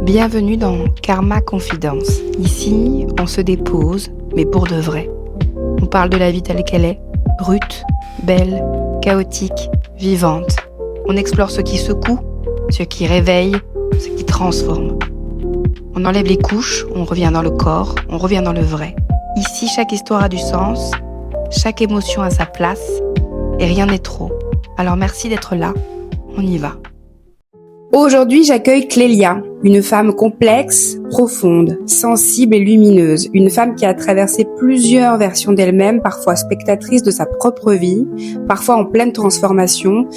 Bienvenue dans Karma Confidence. Ici, on se dépose, mais pour de vrai. On parle de la vie telle qu'elle est, brute, belle, chaotique, vivante. On explore ce qui secoue, ce qui réveille, ce qui transforme. On enlève les couches, on revient dans le corps, on revient dans le vrai. Ici, chaque histoire a du sens, chaque émotion a sa place, et rien n'est trop. Alors merci d'être là, on y va. Aujourd'hui, j'accueille Clélia, une femme complexe, profonde, sensible et lumineuse. Une femme qui a traversé plusieurs versions d'elle-même, parfois spectatrice de sa propre vie, parfois en pleine transformation,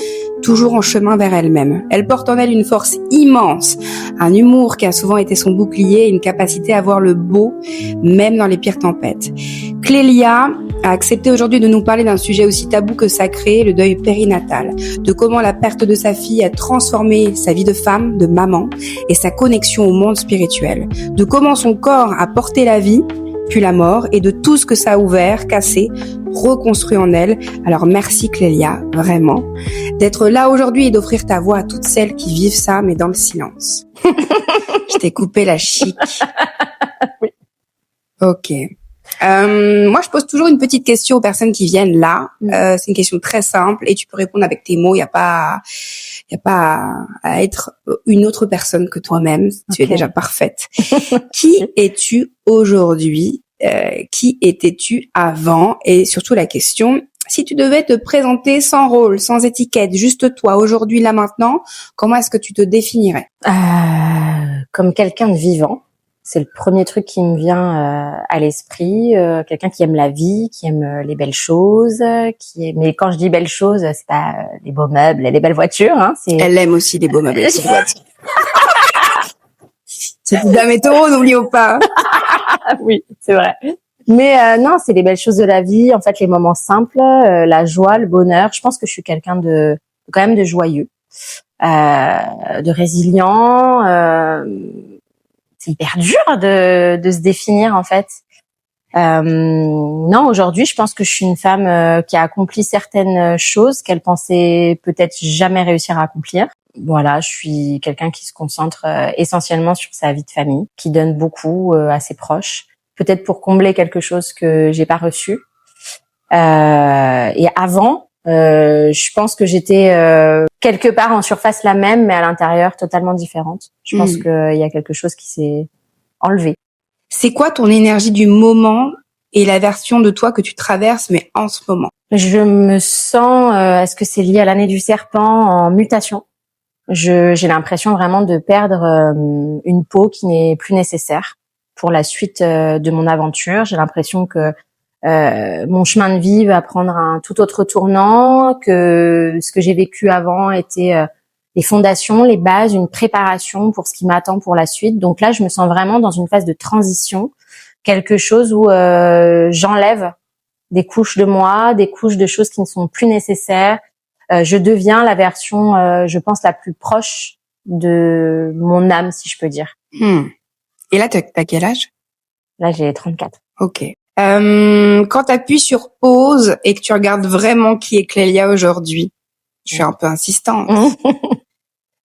toujours en chemin vers elle-même. Elle porte en elle une force immense, un humour qui a souvent été son bouclier et une capacité à voir le beau, même dans les pires tempêtes. Clélia a accepté aujourd'hui de nous parler d'un sujet aussi tabou que sacré, le deuil périnatal, de comment la perte de sa fille a transformé sa vie de femme, de maman, et sa connexion au monde spirituel, de comment son corps a porté la vie, puis la mort, et de tout ce que ça a ouvert, cassé, reconstruit en elle. Alors merci Clélia, vraiment, d'être là aujourd'hui et d'offrir ta voix à toutes celles qui vivent ça, mais dans le silence. Je t'ai coupé la chic. Oui. Ok. Moi, je pose toujours une petite question aux personnes qui viennent là. C'est une question très simple et tu peux répondre avec tes mots. Il y a pas à être une autre personne que toi-même. Tu es déjà parfaite. Qui es-tu aujourd'hui? Qui étais-tu avant? Et surtout la question, si tu devais te présenter sans rôle, sans étiquette, juste toi, aujourd'hui, là, maintenant, comment est-ce que tu te définirais? Comme quelqu'un de vivant. C'est le premier truc qui me vient à l'esprit. Quelqu'un qui aime la vie, qui aime les belles choses, mais quand je dis belles choses, c'est pas les beaux meubles, les belles voitures. Hein, Elle aime aussi les beaux meubles et les belles voitures. C'est une dame hétéro, n'oublions pas. Oui, c'est vrai. Mais non, c'est les belles choses de la vie. En fait, les moments simples, la joie, le bonheur. Je pense que je suis quelqu'un de quand même de joyeux, de résilient. C'est hyper dur de se définir en fait. Non, aujourd'hui, je pense que je suis une femme qui a accompli certaines choses qu'elle pensait peut-être jamais réussir à accomplir. Voilà, je suis quelqu'un qui se concentre essentiellement sur sa vie de famille, qui donne beaucoup à ses proches, peut-être pour combler quelque chose que j'ai pas reçu. Et avant, je pense que j'étais quelque part en surface la même, mais à l'intérieur totalement différente. Je pense qu'il y a quelque chose qui s'est enlevé. C'est quoi ton énergie du moment et la version de toi que tu traverses, mais en ce moment? Je me sens, est-ce que c'est lié à l'année du serpent, en mutation. J'ai l'impression vraiment de perdre une peau qui n'est plus nécessaire pour la suite de mon aventure. J'ai l'impression que mon chemin de vie va prendre un tout autre tournant, que ce que j'ai vécu avant était les fondations, les bases, une préparation pour ce qui m'attend pour la suite. Donc là, je me sens vraiment dans une phase de transition, quelque chose où j'enlève des couches de moi, des couches de choses qui ne sont plus nécessaires. Je deviens la version, je pense, la plus proche de mon âme, si je peux dire. Et là, t'as quel âge? Là, j'ai 34. Ok. Quand t'appuies sur pause et que tu regardes vraiment qui est Clélia aujourd'hui, je suis un peu insistante.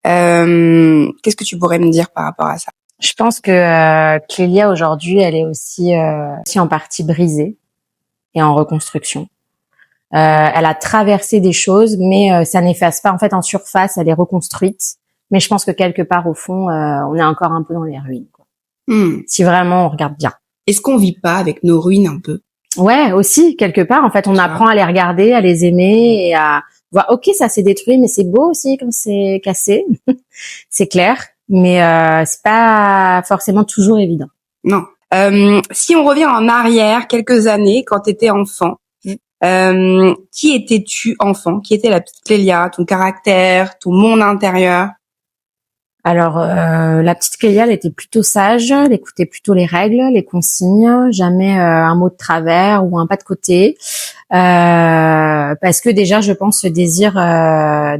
Qu'est-ce que tu pourrais me dire par rapport à ça? Je pense que Clélia aujourd'hui, elle est aussi en partie brisée et en reconstruction. Elle a traversé des choses, mais ça n'efface pas. En fait, en surface, elle est reconstruite. Mais je pense que quelque part, au fond, on est encore un peu dans les ruines, quoi. Si vraiment on regarde bien. Est-ce qu'on vit pas avec nos ruines un peu? Ouais, aussi, quelque part. En fait, on apprend à les regarder, à les aimer et à voir, ok, ça s'est détruit, mais c'est beau aussi quand c'est cassé. C'est clair. Mais c'est pas forcément toujours évident. Non. Si on revient en arrière quelques années, quand t'étais enfant, qui étais-tu enfant? Qui était la petite Clélia? Ton caractère, ton monde intérieur? Alors, la petite Clélia, elle était plutôt sage, elle écoutait plutôt les règles, les consignes, jamais un mot de travers ou un pas de côté. Parce que déjà, je pense, ce désir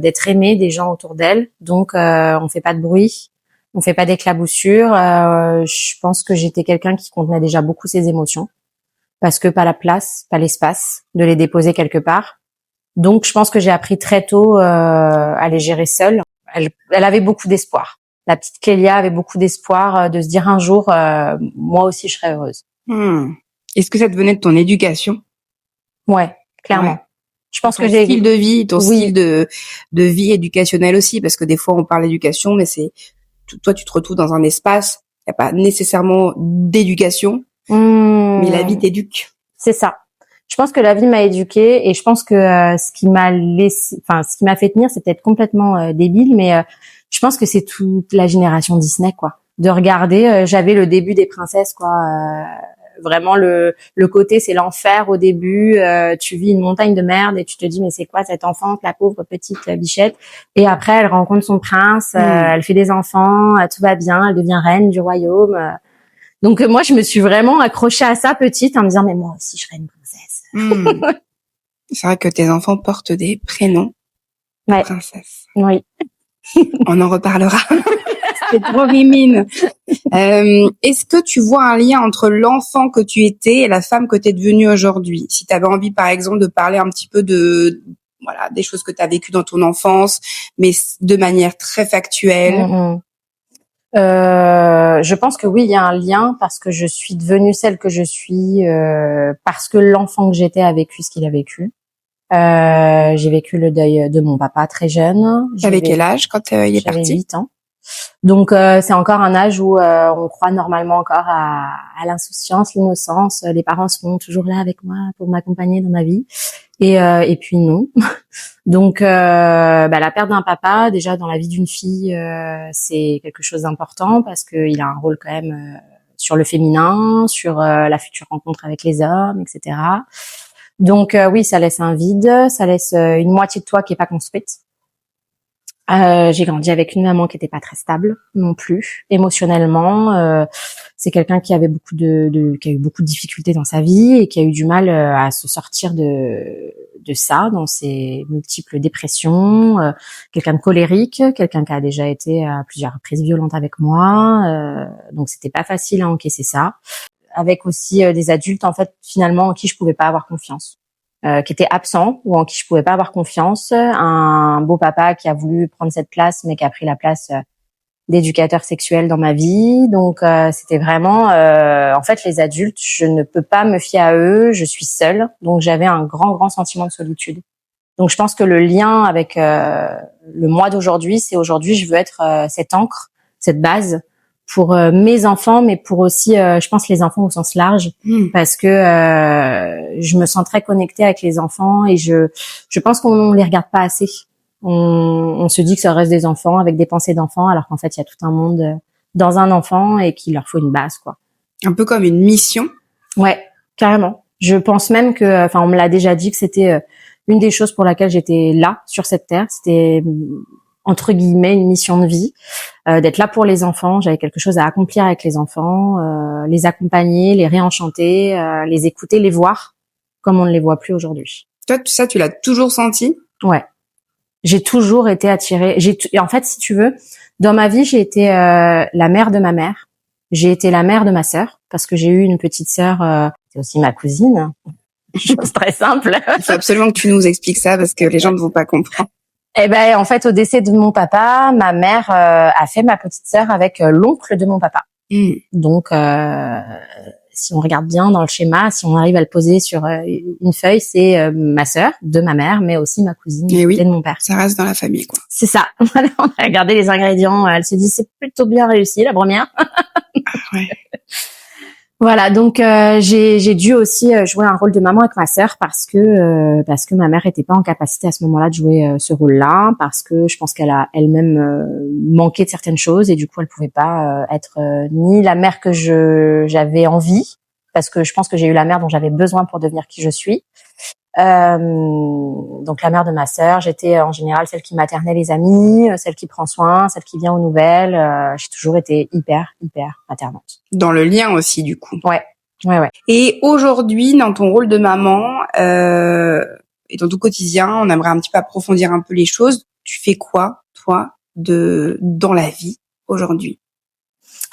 d'être aimée des gens autour d'elle. Donc, on fait pas de bruit, on fait pas d'éclaboussures. Je pense que j'étais quelqu'un qui contenait déjà beaucoup ses émotions. Parce que pas la place, pas l'espace de les déposer quelque part. Donc, je pense que j'ai appris très tôt à les gérer seule. Elle avait beaucoup d'espoir. La petite Clélia avait beaucoup d'espoir de se dire un jour, moi aussi, je serai heureuse. Est-ce que ça te venait de ton éducation? Ouais, clairement. Ouais. Je pense Ton que j'ai style de vie, ton Oui. style de vie éducationnelle aussi, parce que des fois on parle d'éducation, mais toi tu te retrouves dans un espace, il n'y a pas nécessairement d'éducation, mais la vie t'éduque. C'est ça. Je pense que la vie m'a éduquée et je pense que ce qui m'a fait tenir, c'est peut-être complètement débile, mais je pense que c'est toute la génération Disney, quoi. De regarder, j'avais le début des princesses, quoi. Vraiment le côté, c'est l'enfer au début. Tu vis une montagne de merde et tu te dis mais c'est quoi cette enfant, la pauvre petite bichette. Et après, elle rencontre son prince, elle fait des enfants, tout va bien, elle devient reine du royaume. Donc moi, je me suis vraiment accrochée à ça petite en me disant mais moi aussi, je serai une princesse. C'est vrai que tes enfants portent des prénoms de princesse. Oui. On en reparlera. C'est trop mimine. Est-ce que tu vois un lien entre l'enfant que tu étais et la femme que tu es devenue aujourd'hui? Si tu avais envie, par exemple, de parler un petit peu des choses que tu as vécues dans ton enfance, mais de manière très factuelle. Je pense que oui, il y a un lien parce que je suis devenue celle que je suis parce que l'enfant que j'étais a vécu ce qu'il a vécu. J'ai vécu le deuil de mon papa très jeune. T'avais quel âge quand il est parti? J'avais 8 ans. Donc c'est encore un âge où on croit normalement encore à l'insouciance, l'innocence. Les parents seront toujours là avec moi pour m'accompagner dans ma vie. Et puis non. Donc la perte d'un papa, déjà dans la vie d'une fille, c'est quelque chose d'important parce que il a un rôle quand même sur le féminin, sur la future rencontre avec les hommes, etc. Donc oui, ça laisse un vide, ça laisse une moitié de toi qui est pas construite. J'ai grandi avec une maman qui était pas très stable non plus émotionnellement. C'est quelqu'un qui avait qui a eu beaucoup de difficultés dans sa vie et qui a eu du mal à se sortir de ça dans ses multiples dépressions. Quelqu'un de colérique, quelqu'un qui a déjà été à plusieurs reprises violente avec moi. Donc c'était pas facile à encaisser ça. Avec aussi des adultes en fait finalement en qui je pouvais pas avoir confiance. Qui était absent ou en qui je pouvais pas avoir confiance, un beau papa qui a voulu prendre cette place mais qui a pris la place d'éducateur sexuel dans ma vie. Donc c'était vraiment en fait les adultes, je ne peux pas me fier à eux, je suis seule. Donc j'avais un grand sentiment de solitude. Donc je pense que le lien avec le moi d'aujourd'hui, c'est aujourd'hui je veux être cette ancre, cette base pour mes enfants, mais pour aussi, je pense, les enfants au sens large, parce que je me sens très connectée avec les enfants et je pense qu'on les regarde pas assez. On se dit que ça reste des enfants avec des pensées d'enfants, alors qu'en fait, il y a tout un monde dans un enfant et qu'il leur faut une base, quoi. Un peu comme une mission. Ouais, carrément. Je pense même que, on me l'a déjà dit que c'était une des choses pour laquelle j'étais là sur cette terre. C'était entre guillemets une mission de vie, d'être là pour les enfants. J'avais quelque chose à accomplir avec les enfants, les accompagner, les réenchanter, les écouter, les voir comme on ne les voit plus aujourd'hui. Toi, tout ça, tu l'as toujours senti? Ouais. J'ai toujours été attirée. En fait, si tu veux, dans ma vie, j'ai été la mère de ma mère. J'ai été la mère de ma sœur parce que j'ai eu une petite sœur, c'est aussi ma cousine. Chose très simple. Il faut absolument que tu nous expliques ça parce que les gens ne vont pas comprendre. Eh ben, en fait, au décès de mon papa, ma mère a fait ma petite sœur avec l'oncle de mon papa. Donc, si on regarde bien dans le schéma, si on arrive à le poser sur une feuille, c'est ma sœur de ma mère, mais aussi ma cousine de mon père. Ça reste dans la famille, quoi. C'est ça. On a regardé les ingrédients. Elle se dit, c'est plutôt bien réussi, la première. Ouais. Voilà, donc j'ai dû aussi jouer un rôle de maman avec ma sœur parce que ma mère était pas en capacité à ce moment-là de jouer ce rôle-là, parce que je pense qu'elle a elle-même manqué de certaines choses et du coup elle pouvait pas être ni la mère que j'avais envie, parce que je pense que j'ai eu la mère dont j'avais besoin pour devenir qui je suis. Donc la mère de ma sœur, j'étais en général celle qui maternait les amis, celle qui prend soin, celle qui vient aux nouvelles. J'ai toujours été hyper maternante. Dans le lien aussi, du coup. Ouais. Et aujourd'hui, dans ton rôle de maman et dans ton quotidien, on aimerait un petit peu approfondir un peu les choses. Tu fais quoi, toi, dans la vie aujourd'hui?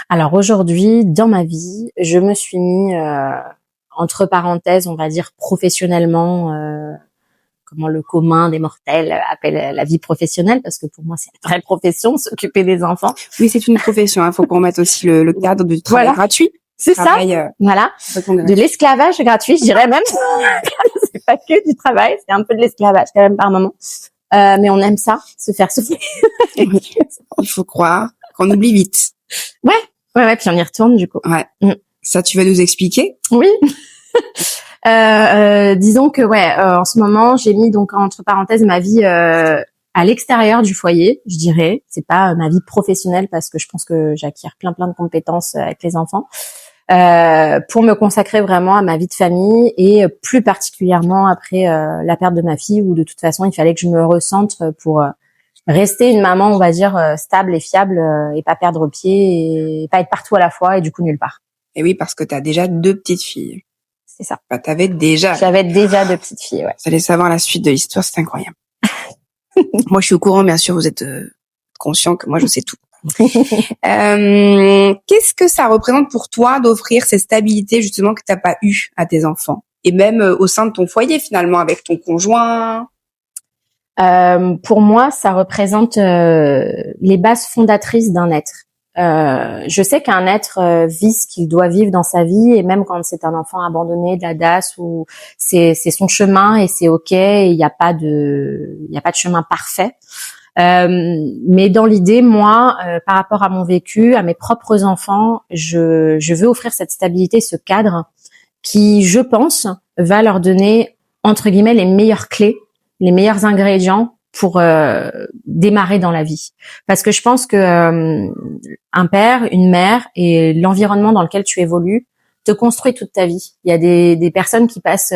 Alors aujourd'hui, dans ma vie, je me suis mis entre parenthèses, on va dire professionnellement, comment le commun des mortels appelle la vie professionnelle, parce que pour moi, c'est une vraie profession, s'occuper des enfants. Oui, c'est une profession. Faut qu'on mette aussi le cadre du travail gratuit. C'est travail, ça. Voilà. De l'esclavage gratuit, je dirais même. C'est pas que du travail, c'est un peu de l'esclavage quand même par moment. Mais on aime ça, se faire souffler. Il faut croire qu'on oublie vite. Ouais, puis on y retourne du coup. Ouais. Ça, tu vas nous expliquer? Oui. Disons que en ce moment, j'ai mis donc entre parenthèses ma vie à l'extérieur du foyer, je dirais. C'est pas ma vie professionnelle parce que je pense que j'acquiers plein de compétences avec les enfants. Pour me consacrer vraiment à ma vie de famille et plus particulièrement après la perte de ma fille, où de toute façon il fallait que je me recentre pour rester une maman, on va dire, stable et fiable et pas perdre pied et pas être partout à la fois et du coup nulle part. Et oui, parce que t'as déjà 2 petites filles. C'est ça. Bah, j'avais déjà 2 petites filles, ouais. Vous allez savoir la suite de l'histoire, c'est incroyable. Moi, je suis au courant, bien sûr, vous êtes conscient que moi, je sais tout. Qu'est-ce que ça représente pour toi d'offrir cette stabilité justement que t'as pas eu à tes enfants et même au sein de ton foyer finalement avec ton conjoint? Pour moi, ça représente les bases fondatrices d'un être. Je sais qu'un être vit ce qu'il doit vivre dans sa vie et même quand c'est un enfant abandonné de la DAS ou c'est son chemin et c'est ok, il n'y a pas de chemin parfait. Mais dans l'idée, moi, par rapport à mon vécu, à mes propres enfants, je veux offrir cette stabilité, ce cadre qui, je pense, va leur donner entre guillemets les meilleures clés, les meilleurs ingrédients pour démarrer dans la vie. Parce que je pense que un père, une mère et l'environnement dans lequel tu évolues te construit toute ta vie. Il y a des personnes qui passent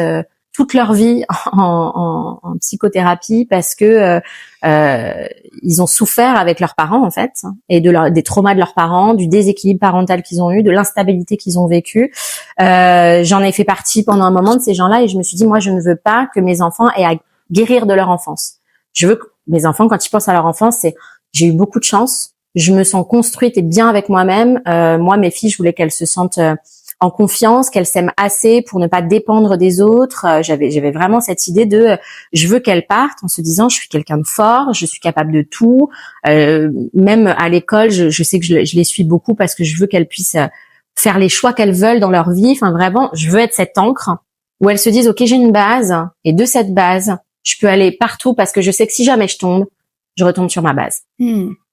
toute leur vie en psychothérapie parce que ils ont souffert avec leurs parents en fait et des traumas de leurs parents, du déséquilibre parental qu'ils ont eu, de l'instabilité qu'ils ont vécu. J'en ai fait partie pendant un moment de ces gens-là et je me suis dit moi je ne veux pas que mes enfants aient à guérir de leur enfance. Je veux que mes enfants, quand ils pensent à leur enfance, c'est j'ai eu beaucoup de chance, je me sens construite et bien avec moi-même. Moi, mes filles, je voulais qu'elles se sentent en confiance, qu'elles s'aiment assez pour ne pas dépendre des autres. J'avais vraiment cette idée de je veux qu'elles partent en se disant je suis quelqu'un de fort, je suis capable de tout. Même à l'école, je sais que je les suis beaucoup parce que je veux qu'elles puissent faire les choix qu'elles veulent dans leur vie. Enfin, vraiment, je veux être cette ancre où elles se disent ok, j'ai une base et de cette base, je peux aller partout parce que je sais que si jamais je tombe, je retombe sur ma base.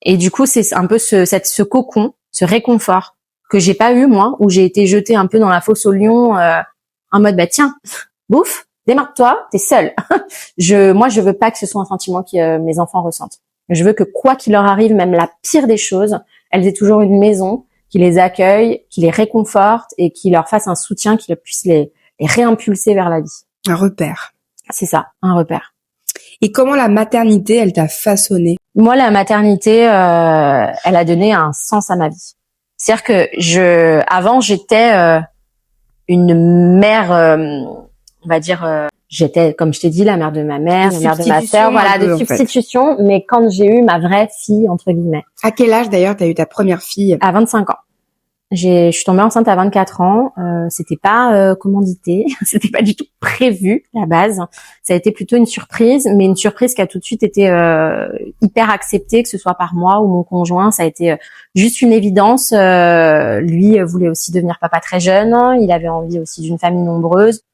Et du coup, c'est un peu ce cocon, ce réconfort que j'ai pas eu moi, où j'ai été jetée un peu dans la fosse au lion, en mode bah tiens, bouffe, démarre-toi, t'es seule. Moi, je veux pas que ce soit un sentiment que mes enfants ressentent. Je veux que quoi qu'il leur arrive, même la pire des choses, elles aient toujours une maison qui les accueille, qui les réconforte et qui leur fasse un soutien qui puisse les réimpulser vers la vie. Un repère. C'est ça, un repère. Et comment la maternité, elle t'a façonné? Moi, la maternité, elle a donné un sens à ma vie. C'est-à-dire que avant, j'étais une mère, on va dire, j'étais, comme je t'ai dit, la mère de ma mère, la mère de ma sœur, voilà, de substitution. Mais quand j'ai eu ma vraie fille, entre guillemets. À quel âge d'ailleurs t'as eu ta première fille? À 25 ans. Je suis tombée enceinte à 24 ans. C'était pas commandité, c'était pas du tout prévu à la base. Ça a été plutôt une surprise, mais une surprise qui a tout de suite été hyper acceptée, que ce soit par moi ou mon conjoint. Ça a été juste une évidence. Lui voulait aussi devenir papa très jeune. Il avait envie aussi d'une famille nombreuse.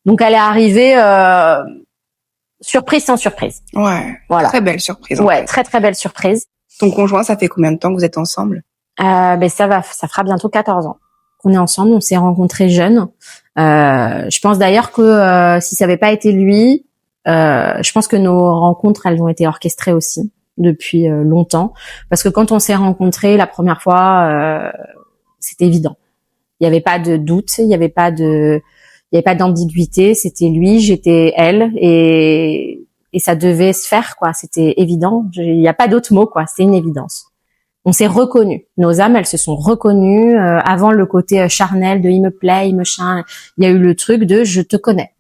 Donc elle est arrivée surprise sans surprise. Ouais. Voilà. Très belle surprise. Ouais, très très belle surprise. Ton conjoint, ça fait combien de temps que vous êtes ensemble? Ça fera bientôt 14 ans qu'on est ensemble. On s'est rencontrés jeunes. Je pense d'ailleurs que si ça avait pas été lui, je pense que nos rencontres, elles ont été orchestrées aussi depuis longtemps. Parce que quand on s'est rencontrés la première fois, c'était évident. Il y avait pas de doute, il y avait pas d'ambiguïté. C'était lui, j'étais elle, et ça devait se faire, quoi. C'était évident. Il y a pas d'autre mot, quoi. C'était une évidence. On s'est reconnus. Nos âmes, elles se sont reconnues. Avant le côté charnel de il me plaît, il me chien, il y a eu le truc de je te connais.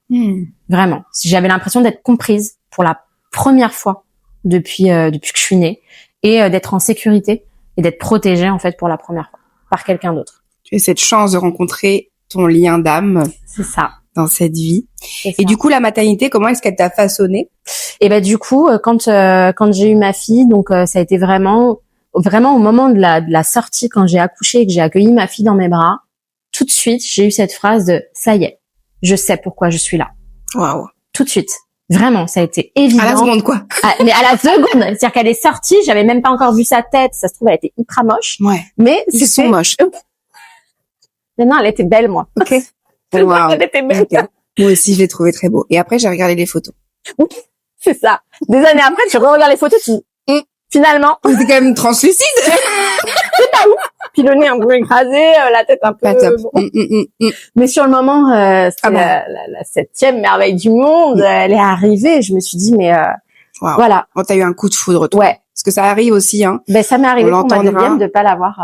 Vraiment. J'avais l'impression d'être comprise pour la première fois depuis que je suis née et d'être en sécurité et d'être protégée en fait pour la première fois par quelqu'un d'autre. Tu as cette chance de rencontrer ton lien d'âme. C'est ça. dans cette vie. C'est ça. Et du coup, la maternité, comment est-ce qu'elle t'a façonné? Et ben du coup, quand j'ai eu ma fille, donc ça a été vraiment au moment de la sortie, quand j'ai accouché et que j'ai accueilli ma fille dans mes bras, tout de suite, j'ai eu cette phrase de ça y est, je sais pourquoi je suis là. Waouh. Tout de suite. Vraiment, ça a été évident. À la seconde, quoi. Mais à la seconde, c'est-à-dire qu'elle est sortie, j'avais même pas encore vu sa tête, ça se trouve elle était hyper moche. Ouais. Mais Ils sont moches. Mais non, elle était belle, moi. Ok. Wow. Elle était belle. Okay. Moi aussi, je l'ai trouvé très beau. Et après, j'ai regardé les photos. C'est ça. Des années après, tu regardes les photos, tu dis, finalement, C'est quand même translucide. c'est pas ouf. Puis le nez un peu écrasé, la tête un peu... Pas top. Bon. Mais sur le moment, c'est bah. la 7e merveille du monde. Elle est arrivée et je me suis dit, mais Wow. voilà. Bon, t'as eu un coup de foudre, toi. Ouais. Parce que ça arrive aussi, hein. Ben ça m'est arrivé On pour ma l'entendra. 2e de pas l'avoir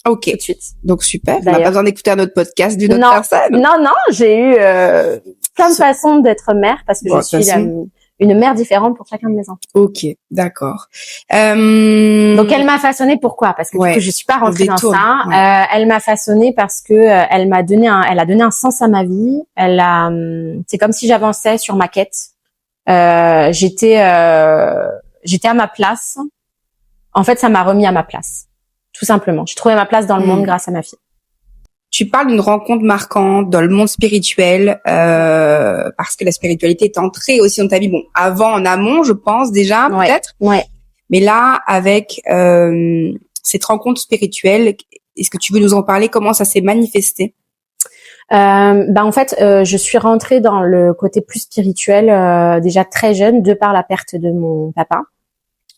Ok. tout de suite. Donc, super. On n'a D'ailleurs. pas besoin d'écouter un autre podcast d'une autre Non. personne. Non, j'ai eu plein de façons d'être mère parce que Bon, je suis de toute façon. une mère différente pour chacun de mes enfants. Ok. D'accord. Donc elle m'a façonnée pourquoi? Parce que Ouais. du coup je suis pas rentrée On dans détourne, ça. ouais. Elle m'a façonnée parce que elle a donné un sens à ma vie. C'est comme si j'avançais sur ma quête. J'étais à ma place. En fait, ça m'a remis à ma place, tout simplement. J'ai trouvé ma place dans le monde grâce à ma fille. Tu parles d'une rencontre marquante dans le monde spirituel, parce que la spiritualité est entrée aussi dans ta vie. Bon, avant, en amont, je pense déjà, Ouais. peut-être. Ouais. Mais là, avec cette rencontre spirituelle, est-ce que tu veux nous en parler? Comment ça s'est manifesté? En fait, je suis rentrée dans le côté plus spirituel déjà très jeune, de par la perte de mon papa.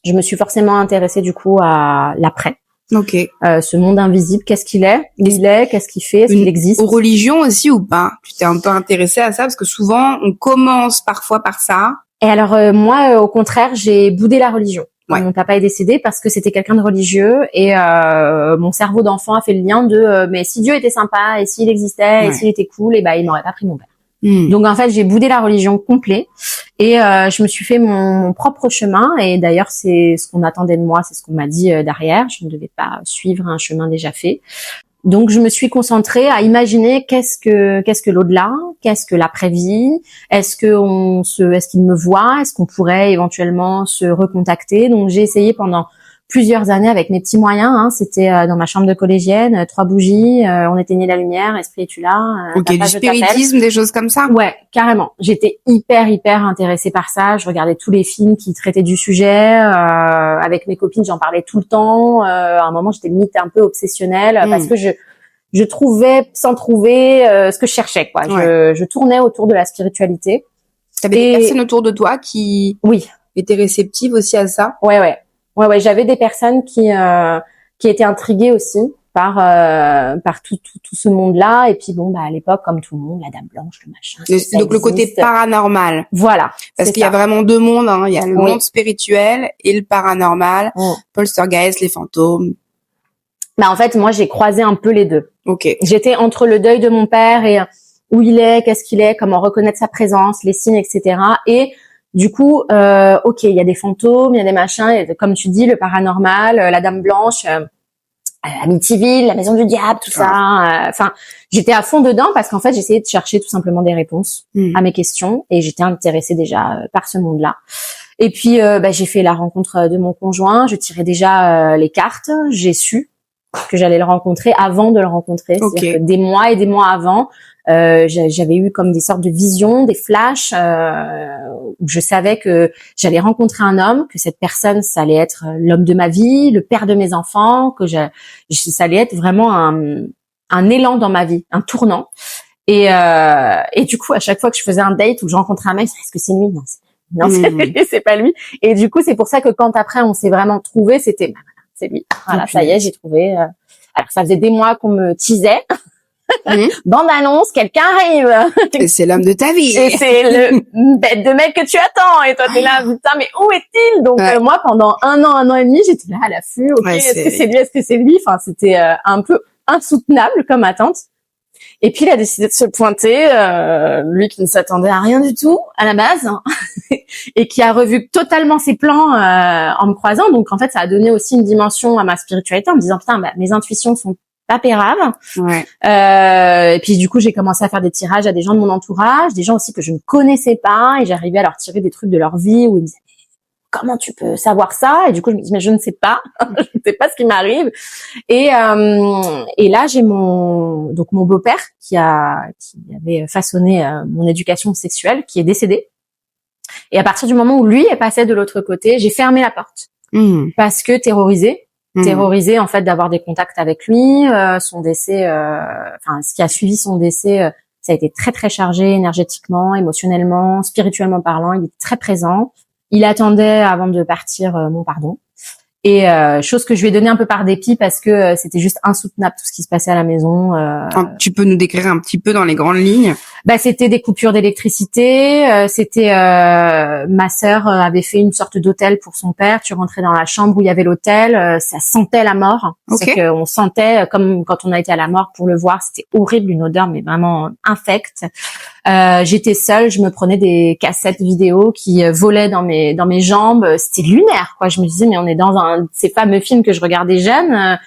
Je me suis forcément intéressée du coup à l'après. Ok. Ce monde invisible, qu'est-ce qu'il est? Où il est? Qu'est-ce qu'il fait? Est-ce qu'il existe? Aux religions aussi ou pas? Tu t'es un peu intéressée à ça parce que souvent on commence parfois par ça. Et alors moi, au contraire, j'ai boudé la religion. Ouais. Mon papa est décédé parce que c'était quelqu'un de religieux et mon cerveau d'enfant a fait le lien de mais si Dieu était sympa et s'il existait et s'il était cool, et ben il m'aurait pas pris mon père. Donc en fait, j'ai boudé la religion complet et je me suis fait mon propre chemin et d'ailleurs c'est ce qu'on attendait de moi, c'est ce qu'on m'a dit derrière, je ne devais pas suivre un chemin déjà fait. Donc je me suis concentrée à imaginer qu'est-ce que l'au-delà, qu'est-ce que l'après-vie, est-ce qu'il me voit, est-ce qu'on pourrait éventuellement se recontacter. Donc j'ai essayé pendant plusieurs années avec mes petits moyens, hein. C'était dans ma chambre de collégienne, 3 bougies, on éteignait la lumière, esprit es-tu là? Ok, du spiritisme, des choses comme ça. Ouais, carrément. J'étais hyper intéressée par ça. Je regardais tous les films qui traitaient du sujet. Avec mes copines, j'en parlais tout le temps. À un moment, j'étais limite un peu obsessionnelle parce que je trouvais sans trouver ce que je cherchais, quoi. Ouais. Je tournais autour de la spiritualité. T'avais des personnes autour de toi qui étaient réceptives aussi à ça. Ouais. J'avais des personnes qui étaient intriguées aussi par tout ce monde-là. Et puis bon, à l'époque, comme tout le monde, la Dame Blanche, le machin. Donc le côté paranormal. Voilà. Parce qu'il y a vraiment deux mondes, hein. Il y a le monde spirituel et le paranormal. Poltergeist, les fantômes. En fait, moi, j'ai croisé un peu les deux. Ok. J'étais entre le deuil de mon père et où il est, qu'est-ce qu'il est, comment reconnaître sa présence, les signes, etc. Et du coup, ok, il y a des fantômes, il y a des machins, comme tu dis, le paranormal, la Dame Blanche, Amityville, la Maison du Diable, tout ça. Enfin, j'étais à fond dedans parce qu'en fait, j'essayais de chercher tout simplement des réponses à mes questions et j'étais intéressée déjà par ce monde-là. Et puis, j'ai fait la rencontre de mon conjoint. Je tirais déjà les cartes. J'ai su que j'allais le rencontrer avant de le rencontrer. C'est-à-dire que des mois et des mois avant, j'avais eu comme des sortes de visions, des flashs, où je savais que j'allais rencontrer un homme, que cette personne, ça allait être l'homme de ma vie, le père de mes enfants, que ça allait être vraiment un élan dans ma vie, un tournant. Et du coup, à chaque fois que je faisais un date ou que je rencontrais un mec, est-ce que c'est lui? Non, c'est pas lui. Et du coup, c'est pour ça que quand après on s'est vraiment trouvé, c'était c'est lui. Voilà, ça y est, j'ai trouvé. Alors ça faisait des mois qu'on me teasait. Bande annonce, quelqu'un arrive. Et c'est l'homme de ta vie. Et c'est le bête de mec que tu attends. Et toi t'es là, putain, mais où est-il? Donc moi, pendant un an et demi, j'étais là à l'affût. Ok, est-ce que c'est lui? Est-ce que c'est lui? Enfin, c'était un peu insoutenable comme attente. Et puis il a décidé de se pointer, lui qui ne s'attendait à rien du tout à la base, hein, et qui a revu totalement ses plans en me croisant. Donc en fait, ça a donné aussi une dimension à ma spiritualité en me disant putain, mes intuitions sont pas pérave. Ouais. Et puis du coup, j'ai commencé à faire des tirages à des gens de mon entourage, des gens aussi que je ne connaissais pas, et j'arrivais à leur tirer des trucs de leur vie où ils me disaient comment tu peux savoir ça? Et du coup, je me dis mais je ne sais pas, je ne sais pas ce qui m'arrive. Et là, j'ai mon beau-père qui avait façonné mon éducation sexuelle, qui est décédé. Et à partir du moment où lui est passé de l'autre côté, j'ai fermé la porte parce que terrorisée en fait d'avoir des contacts avec lui. Son décès, ce qui a suivi son décès, ça a été très très chargé énergétiquement, émotionnellement, spirituellement parlant. Il était très présent. Il attendait avant de partir mon pardon. Et chose que je lui ai donnée un peu par dépit parce que c'était juste insoutenable tout ce qui se passait à la maison. Tu peux nous décrire un petit peu dans les grandes lignes? C'était des coupures d'électricité. Ma sœur avait fait une sorte d'hôtel pour son père. Tu rentrais dans la chambre où il y avait l'hôtel, ça sentait la mort. Okay. C'est qu'on sentait comme quand on a été à la mort pour le voir, c'était horrible, une odeur mais vraiment infecte. J'étais seule, je me prenais des cassettes vidéo qui volaient dans mes jambes. C'était lunaire, quoi. Je me disais mais on est dans un de ces fameux films que je regardais jeune.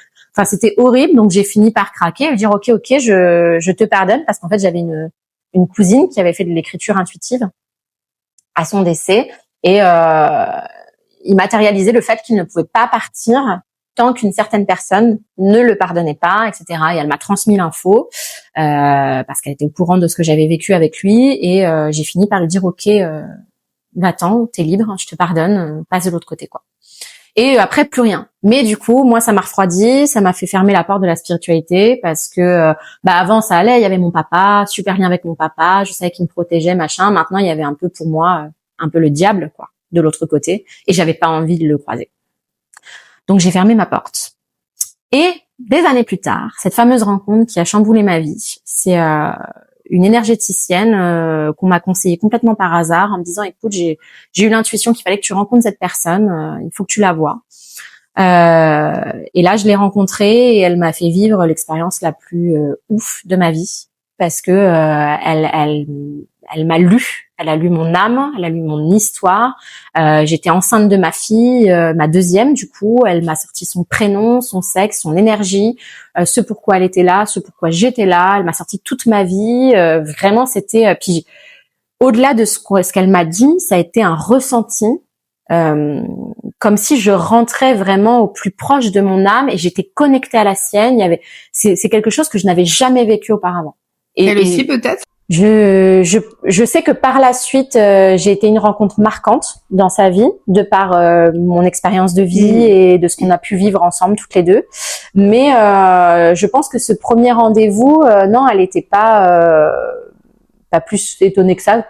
C'était horrible. Donc j'ai fini par craquer et dire ok, je te pardonne parce qu'en fait j'avais une cousine qui avait fait de l'écriture intuitive à son décès et il matérialisait le fait qu'il ne pouvait pas partir tant qu'une certaine personne ne le pardonnait pas, etc. Et elle m'a transmis l'info parce qu'elle était au courant de ce que j'avais vécu avec lui et j'ai fini par lui dire ok, va-t'en, t'es libre, je te pardonne, passe de l'autre côté, quoi. Et après plus rien. Mais du coup, moi ça m'a refroidi, ça m'a fait fermer la porte de la spiritualité parce que avant ça allait, il y avait mon papa, super lien avec mon papa, je savais qu'il me protégeait, machin. Maintenant, il y avait un peu pour moi un peu le diable, quoi, de l'autre côté et j'avais pas envie de le croiser. Donc j'ai fermé ma porte. Et des années plus tard, cette fameuse rencontre qui a chamboulé ma vie, c'est une énergéticienne qu'on m'a conseillée complètement par hasard en me disant écoute, j'ai eu l'intuition qu'il fallait que tu rencontres cette personne, il faut que tu la vois. Et là je l'ai rencontrée et elle m'a fait vivre l'expérience la plus ouf de ma vie parce que elle m'a lu, elle a lu mon âme, elle a lu mon histoire. J'étais enceinte de ma fille, ma deuxième du coup. Elle m'a sorti son prénom, son sexe, son énergie, ce pourquoi elle était là, ce pourquoi j'étais là. Elle m'a sorti toute ma vie. Vraiment, c'était. Puis au-delà de ce qu'elle m'a dit, ça a été un ressenti, comme si je rentrais vraiment au plus proche de mon âme et j'étais connectée à la sienne. C'est quelque chose que je n'avais jamais vécu auparavant. Elle aussi peut-être. Je sais que par la suite, j'ai été une rencontre marquante dans sa vie, de par mon expérience de vie et de ce qu'on a pu vivre ensemble toutes les deux. Mais je pense que ce premier rendez-vous, non, elle n'était pas plus étonnée que ça,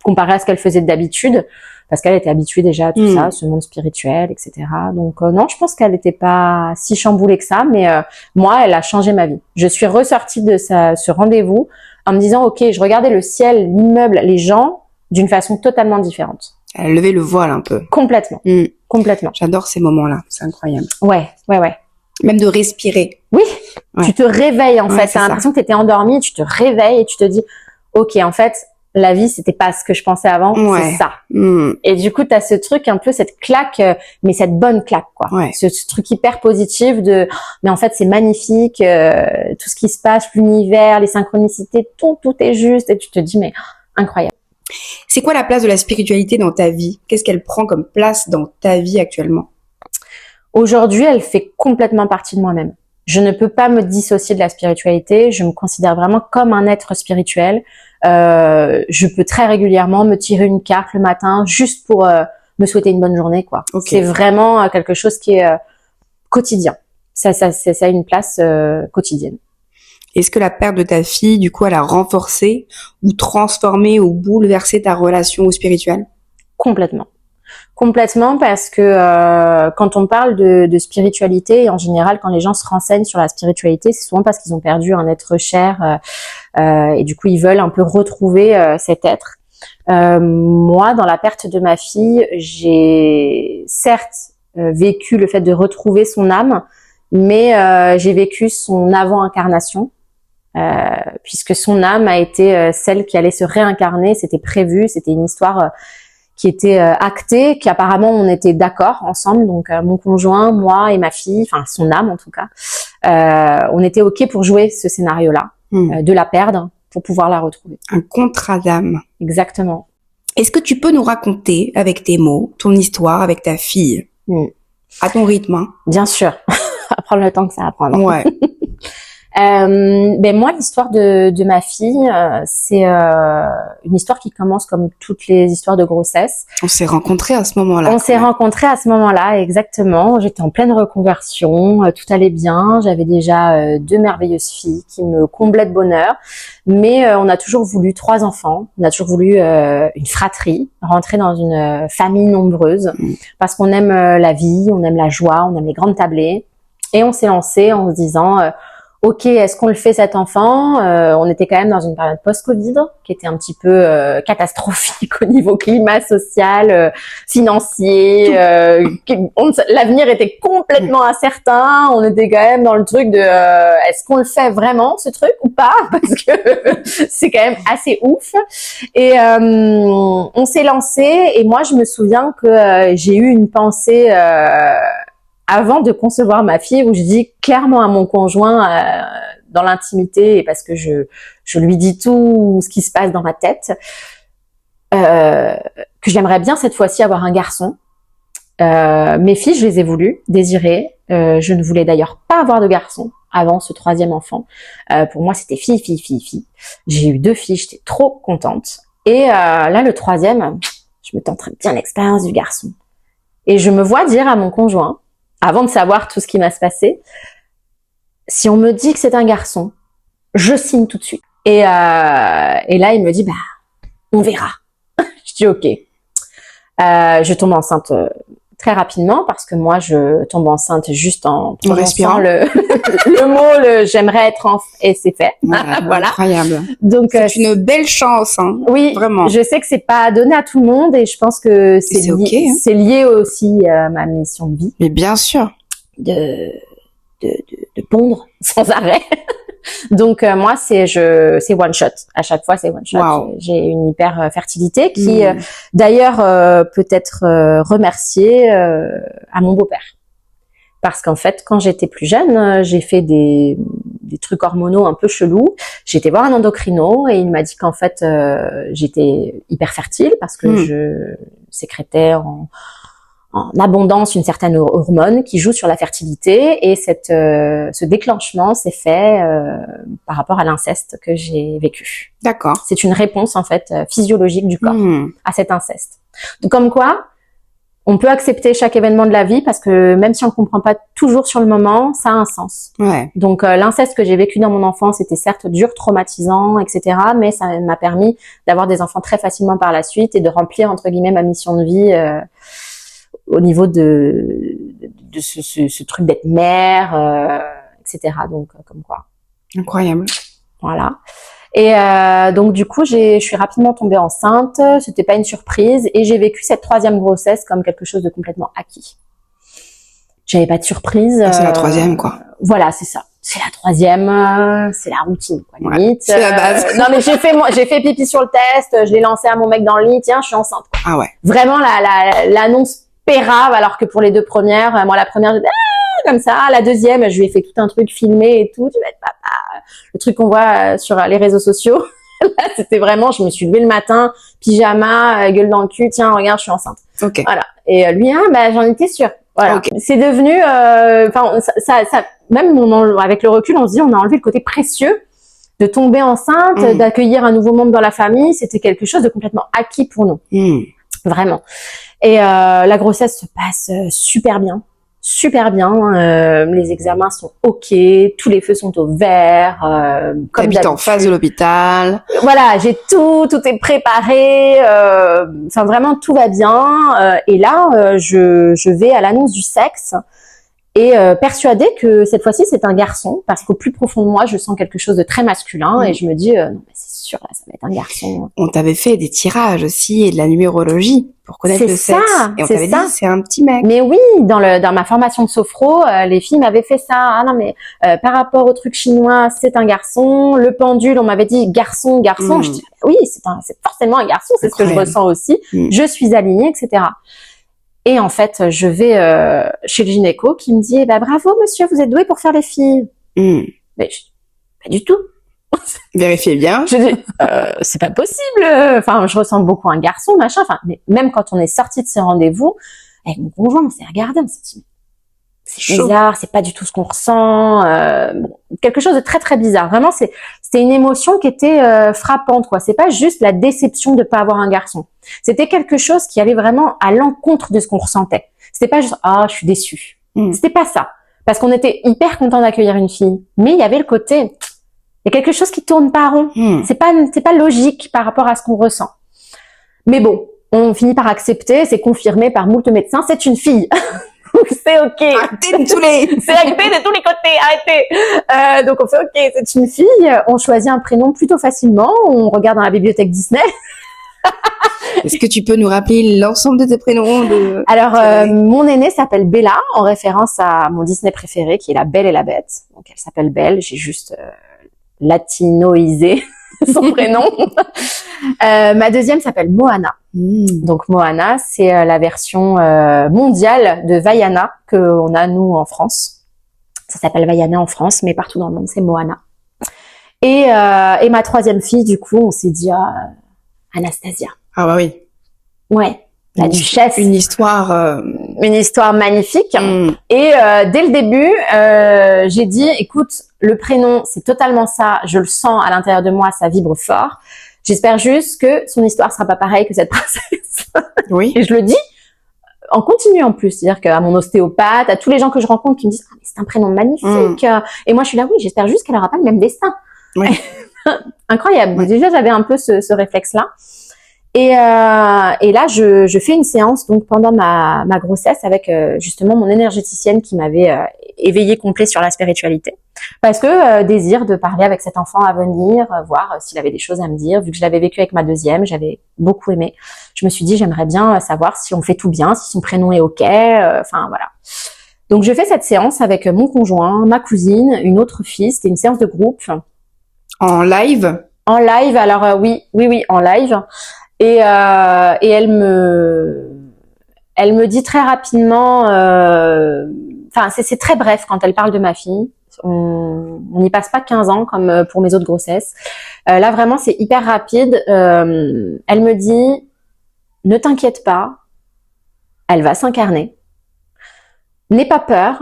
comparé à ce qu'elle faisait d'habitude, parce qu'elle était habituée déjà à tout ça, ce monde spirituel, etc. Donc non, je pense qu'elle n'était pas si chamboulée que ça, mais moi, elle a changé ma vie. Je suis ressortie de ce rendez-vous en me disant, ok, je regardais le ciel, l'immeuble, les gens d'une façon totalement différente. Elle a levé le voile un peu. Complètement. Complètement. J'adore ces moments-là, c'est incroyable. Ouais. Même de respirer. Oui, tu te réveilles en fait. T'as l'impression que t'étais endormie, tu te réveilles et tu te dis, ok, en fait, la vie, c'était pas ce que je pensais avant, c'est ça. Et du coup, t'as ce truc un peu, cette claque, mais cette bonne claque, quoi. Ce truc hyper positif mais en fait, c'est magnifique, tout ce qui se passe, l'univers, les synchronicités, tout est juste, et tu te dis, mais incroyable. C'est quoi la place de la spiritualité dans ta vie? Qu'est-ce qu'elle prend comme place dans ta vie actuellement? Aujourd'hui, elle fait complètement partie de moi-même. Je ne peux pas me dissocier de la spiritualité. Je me considère vraiment comme un être spirituel. Je peux très régulièrement me tirer une carte le matin juste pour me souhaiter une bonne journée, quoi. C'est vraiment quelque chose qui est quotidien. Ça a une place quotidienne. Est-ce que la perte de ta fille, du coup, elle a renforcé ou transformé ou bouleversé ta relation au spirituel? Complètement, parce que quand on parle de spiritualité, en général, quand les gens se renseignent sur la spiritualité, c'est souvent parce qu'ils ont perdu un être cher et du coup, ils veulent un peu retrouver cet être. Moi, dans la perte de ma fille, j'ai certes vécu le fait de retrouver son âme, mais j'ai vécu son avant-incarnation, puisque son âme a été celle qui allait se réincarner, c'était prévu, c'était une histoire qui était actée, qu'apparemment on était d'accord ensemble, donc mon conjoint, moi et ma fille, enfin son âme en tout cas, on était OK pour jouer ce scénario-là, de la perdre pour pouvoir la retrouver. Un contrat d'âme. Exactement. Est-ce que tu peux nous raconter, avec tes mots, ton histoire avec ta fille? À ton rythme, hein. Bien sûr. À prendre le temps que ça va prendre. Ouais. Moi, l'histoire de ma fille, c'est une histoire qui commence comme toutes les histoires de grossesse. On s'est rencontrés à ce moment-là. On s'est rencontrés à ce moment-là, exactement. J'étais en pleine reconversion, tout allait bien. J'avais déjà 2 merveilleuses filles qui me comblaient de bonheur. Mais on a toujours voulu 3 enfants. On a toujours voulu une fratrie, rentrer dans une famille nombreuse, parce qu'on aime la vie, on aime la joie, on aime les grandes tablées. Et on s'est lancé en se disant OK, est-ce qu'on le fait cet enfant? On était quand même dans une période post-Covid qui était un petit peu catastrophique au niveau climat, social, financier. L'avenir était complètement incertain. On était quand même dans le truc de est-ce qu'on le fait vraiment ce truc ou pas? Parce que c'est quand même assez ouf. Et on s'est lancé et moi je me souviens que j'ai eu une pensée avant de concevoir ma fille, où je dis clairement à mon conjoint dans l'intimité, et parce que je lui dis tout ce qui se passe dans ma tête, que j'aimerais bien cette fois-ci avoir un garçon. Mes filles, je les ai voulues, désirées. Je ne voulais d'ailleurs pas avoir de garçon avant ce 3e enfant. Pour moi, c'était fille, fille, fille, fille. J'ai eu 2 filles, j'étais trop contente. Et là, le 3e, je me tenterais bien l'expérience du garçon. Et je me vois dire à mon conjoint, avant de savoir tout ce qui va se passer, si on me dit que c'est un garçon, je signe tout de suite. Et là, il me dit, on verra. Je dis OK. Je tombe enceinte très rapidement, parce que moi, je tombe enceinte juste en prononçant le mot, j'aimerais être et c'est fait. Voilà. Incroyable. Donc, c'est une belle chance, hein. Oui, vraiment. Je sais que c'est pas donné à tout le monde, et je pense que c'est lié aussi à ma mission de vie. Mais bien sûr. De pondre sans arrêt. Donc moi c'est one shot. À chaque fois c'est one shot. Wow. J'ai une hyper fertilité qui d'ailleurs peut être remerciée à mon beau-père. Parce qu'en fait, quand j'étais plus jeune, j'ai fait des trucs hormonaux un peu chelous. J'ai été voir un endocrino et il m'a dit qu'en fait j'étais hyper fertile parce que je sécrétais en abondance une certaine hormone qui joue sur la fertilité, et ce déclenchement s'est fait par rapport à l'inceste que j'ai vécu. D'accord. C'est une réponse en fait physiologique du corps à cet inceste. Donc, comme quoi, on peut accepter chaque événement de la vie, parce que même si on ne comprend pas toujours sur le moment, ça a un sens. Ouais. Donc l'inceste que j'ai vécu dans mon enfance était certes dur, traumatisant, etc. Mais ça m'a permis d'avoir des enfants très facilement par la suite et de remplir entre guillemets ma mission de vie au niveau de ce truc d'être mère, etc. Donc comme quoi. Incroyable. Voilà. Et donc du coup, je suis rapidement tombée enceinte. C'était pas une surprise, et j'ai vécu cette 3e grossesse comme quelque chose de complètement acquis. J'avais pas de surprise. C'est la 3e, quoi. Voilà, c'est ça. C'est la 3e, c'est la routine, quoi, limite. C'est la base. Non, mais j'ai fait pipi sur le test. Je l'ai lancé à mon mec dans le lit. Tiens, je suis enceinte, quoi. Ah ouais. Vraiment l'annonce pérave, alors que pour les 2 premières, moi la première, j'étais comme ça. La 2e, je lui ai fait tout un truc filmé et tout. Tu vas être papa. Le truc qu'on voit sur les réseaux sociaux. Là, c'était vraiment, je me suis levée le matin, pyjama, gueule dans le cul. Tiens, regarde, je suis enceinte. Ok. Voilà. Et lui, j'en étais sûre. Voilà. Okay. C'est devenu, même avec le recul, on se dit, on a enlevé le côté précieux de tomber enceinte, d'accueillir un nouveau membre dans la famille. C'était quelque chose de complètement acquis pour nous. Vraiment. Et la grossesse se passe super bien. Super bien, les examens sont ok, tous les feux sont au vert. Comme t'habites en face de l'hôpital. Voilà, j'ai tout est préparé. Enfin vraiment tout va bien. Et là, je vais à l'annonce du sexe et persuadée que cette fois-ci c'est un garçon, parce qu'au plus profond de moi je sens quelque chose de très masculin et je me dis non mais c'est sûr là ça va être un garçon. On t'avait fait des tirages aussi et de la numérologie pour connaître le sexe. Et on t'avait dit c'est un petit mec. Mais oui, dans ma formation de sophro, les filles m'avaient fait ça. Ah non mais par rapport au truc chinois, c'est un garçon. Le pendule, on m'avait dit garçon. Je dis oui, c'est forcément un garçon, c'est ce que je ressens aussi. Je suis alignée, etc. Et en fait, je vais chez le gynéco qui me dit bravo monsieur, vous êtes doué pour faire les filles. Mais pas du tout. Vérifiez bien. Je dis, c'est pas possible. Enfin, je ressemble beaucoup à un garçon, machin. Enfin, mais même quand on est sorti de ces rendez-vous, avec mon conjoint, on s'est regardé, on s'est dit, c'est bizarre, c'est pas du tout ce qu'on ressent. Bon, quelque chose de très très bizarre. Vraiment, c'était une émotion qui était frappante, quoi. C'est pas juste la déception de pas avoir un garçon. C'était quelque chose qui allait vraiment à l'encontre de ce qu'on ressentait. C'était pas juste je suis déçue. C'était pas ça, parce qu'on était hyper content d'accueillir une fille, mais il y avait le côté, il y a quelque chose qui tourne pas rond. C'est pas logique par rapport à ce qu'on ressent. Mais bon, on finit par accepter. C'est confirmé par moult médecins. C'est une fille. C'est ok. Arrêtez de tous les... C'est acté de tous les côtés. Arrêtez. Donc on fait ok, c'est une fille. On choisit un prénom plutôt facilement. On regarde dans la bibliothèque Disney. Est-ce que tu peux nous rappeler l'ensemble de tes prénoms Alors, mon aînée s'appelle Bella, en référence à mon Disney préféré, qui est La Belle et la Bête. Donc, elle s'appelle Belle. J'ai juste latinoisé son prénom. Ma deuxième s'appelle Moana. Donc, Moana, c'est la version mondiale de Vaiana qu'on a, nous, en France. Ça s'appelle Vaiana en France, mais partout dans le monde, c'est Moana. Et ma troisième fille, du coup, on s'est dit Anastasia. Ah bah oui. Ouais, la duchesse. Une histoire magnifique. Et dès le début, j'ai dit, écoute, le prénom, c'est totalement ça. Je le sens à l'intérieur de moi, ça vibre fort. J'espère juste que son histoire sera pas pareille que cette princesse. Oui. Et je le dis en continu en plus, c'est-à-dire qu'à mon ostéopathe, à tous les gens que je rencontre qui me disent, mais c'est un prénom magnifique. Et moi, je suis là, oui, j'espère juste qu'elle aura pas le même destin. Oui. Incroyable. Ouais. Déjà, j'avais un peu ce réflexe-là. Et là, je fais une séance donc pendant ma grossesse avec justement mon énergéticienne qui m'avait éveillé complet sur la spiritualité, parce que désir de parler avec cet enfant à venir, voir s'il avait des choses à me dire. Vu que je l'avais vécu avec ma deuxième, j'avais beaucoup aimé. Je me suis dit, j'aimerais bien savoir si on fait tout bien, si son prénom est ok. Enfin voilà. Donc je fais cette séance avec mon conjoint, ma cousine, une autre fille. C'était une séance de groupe. En live. En live. Alors oui, en live. Et elle me dit très rapidement, enfin c'est très bref quand elle parle de ma fille. On n'y passe pas 15 ans comme pour mes autres grossesses. Là vraiment c'est hyper rapide. Elle me dit, ne t'inquiète pas, elle va s'incarner. N'aie pas peur.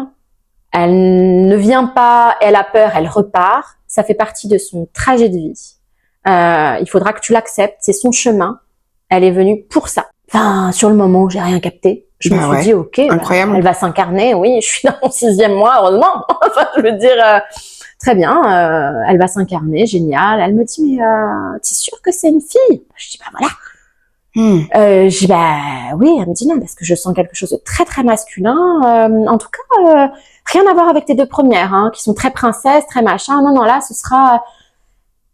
Elle ne vient pas, elle a peur, elle repart. Ça fait partie de son trajet de vie. Il faudra que tu l'acceptes, c'est son chemin. Elle est venue pour ça. Enfin, sur le moment, j'ai rien capté. Je me suis dit, ok, incroyable. Elle va s'incarner. Oui, je suis dans mon 6e mois, heureusement. Enfin, je veux dire, très bien. Elle va s'incarner, génial. Elle me dit, mais t'es sûre que c'est une fille? Je dis, bah voilà. Je dis, bah oui. Elle me dit non, parce que je sens quelque chose de très très masculin. En tout cas, rien à voir avec tes deux premières, hein, qui sont très princesses, très machin. Non, là, ce sera...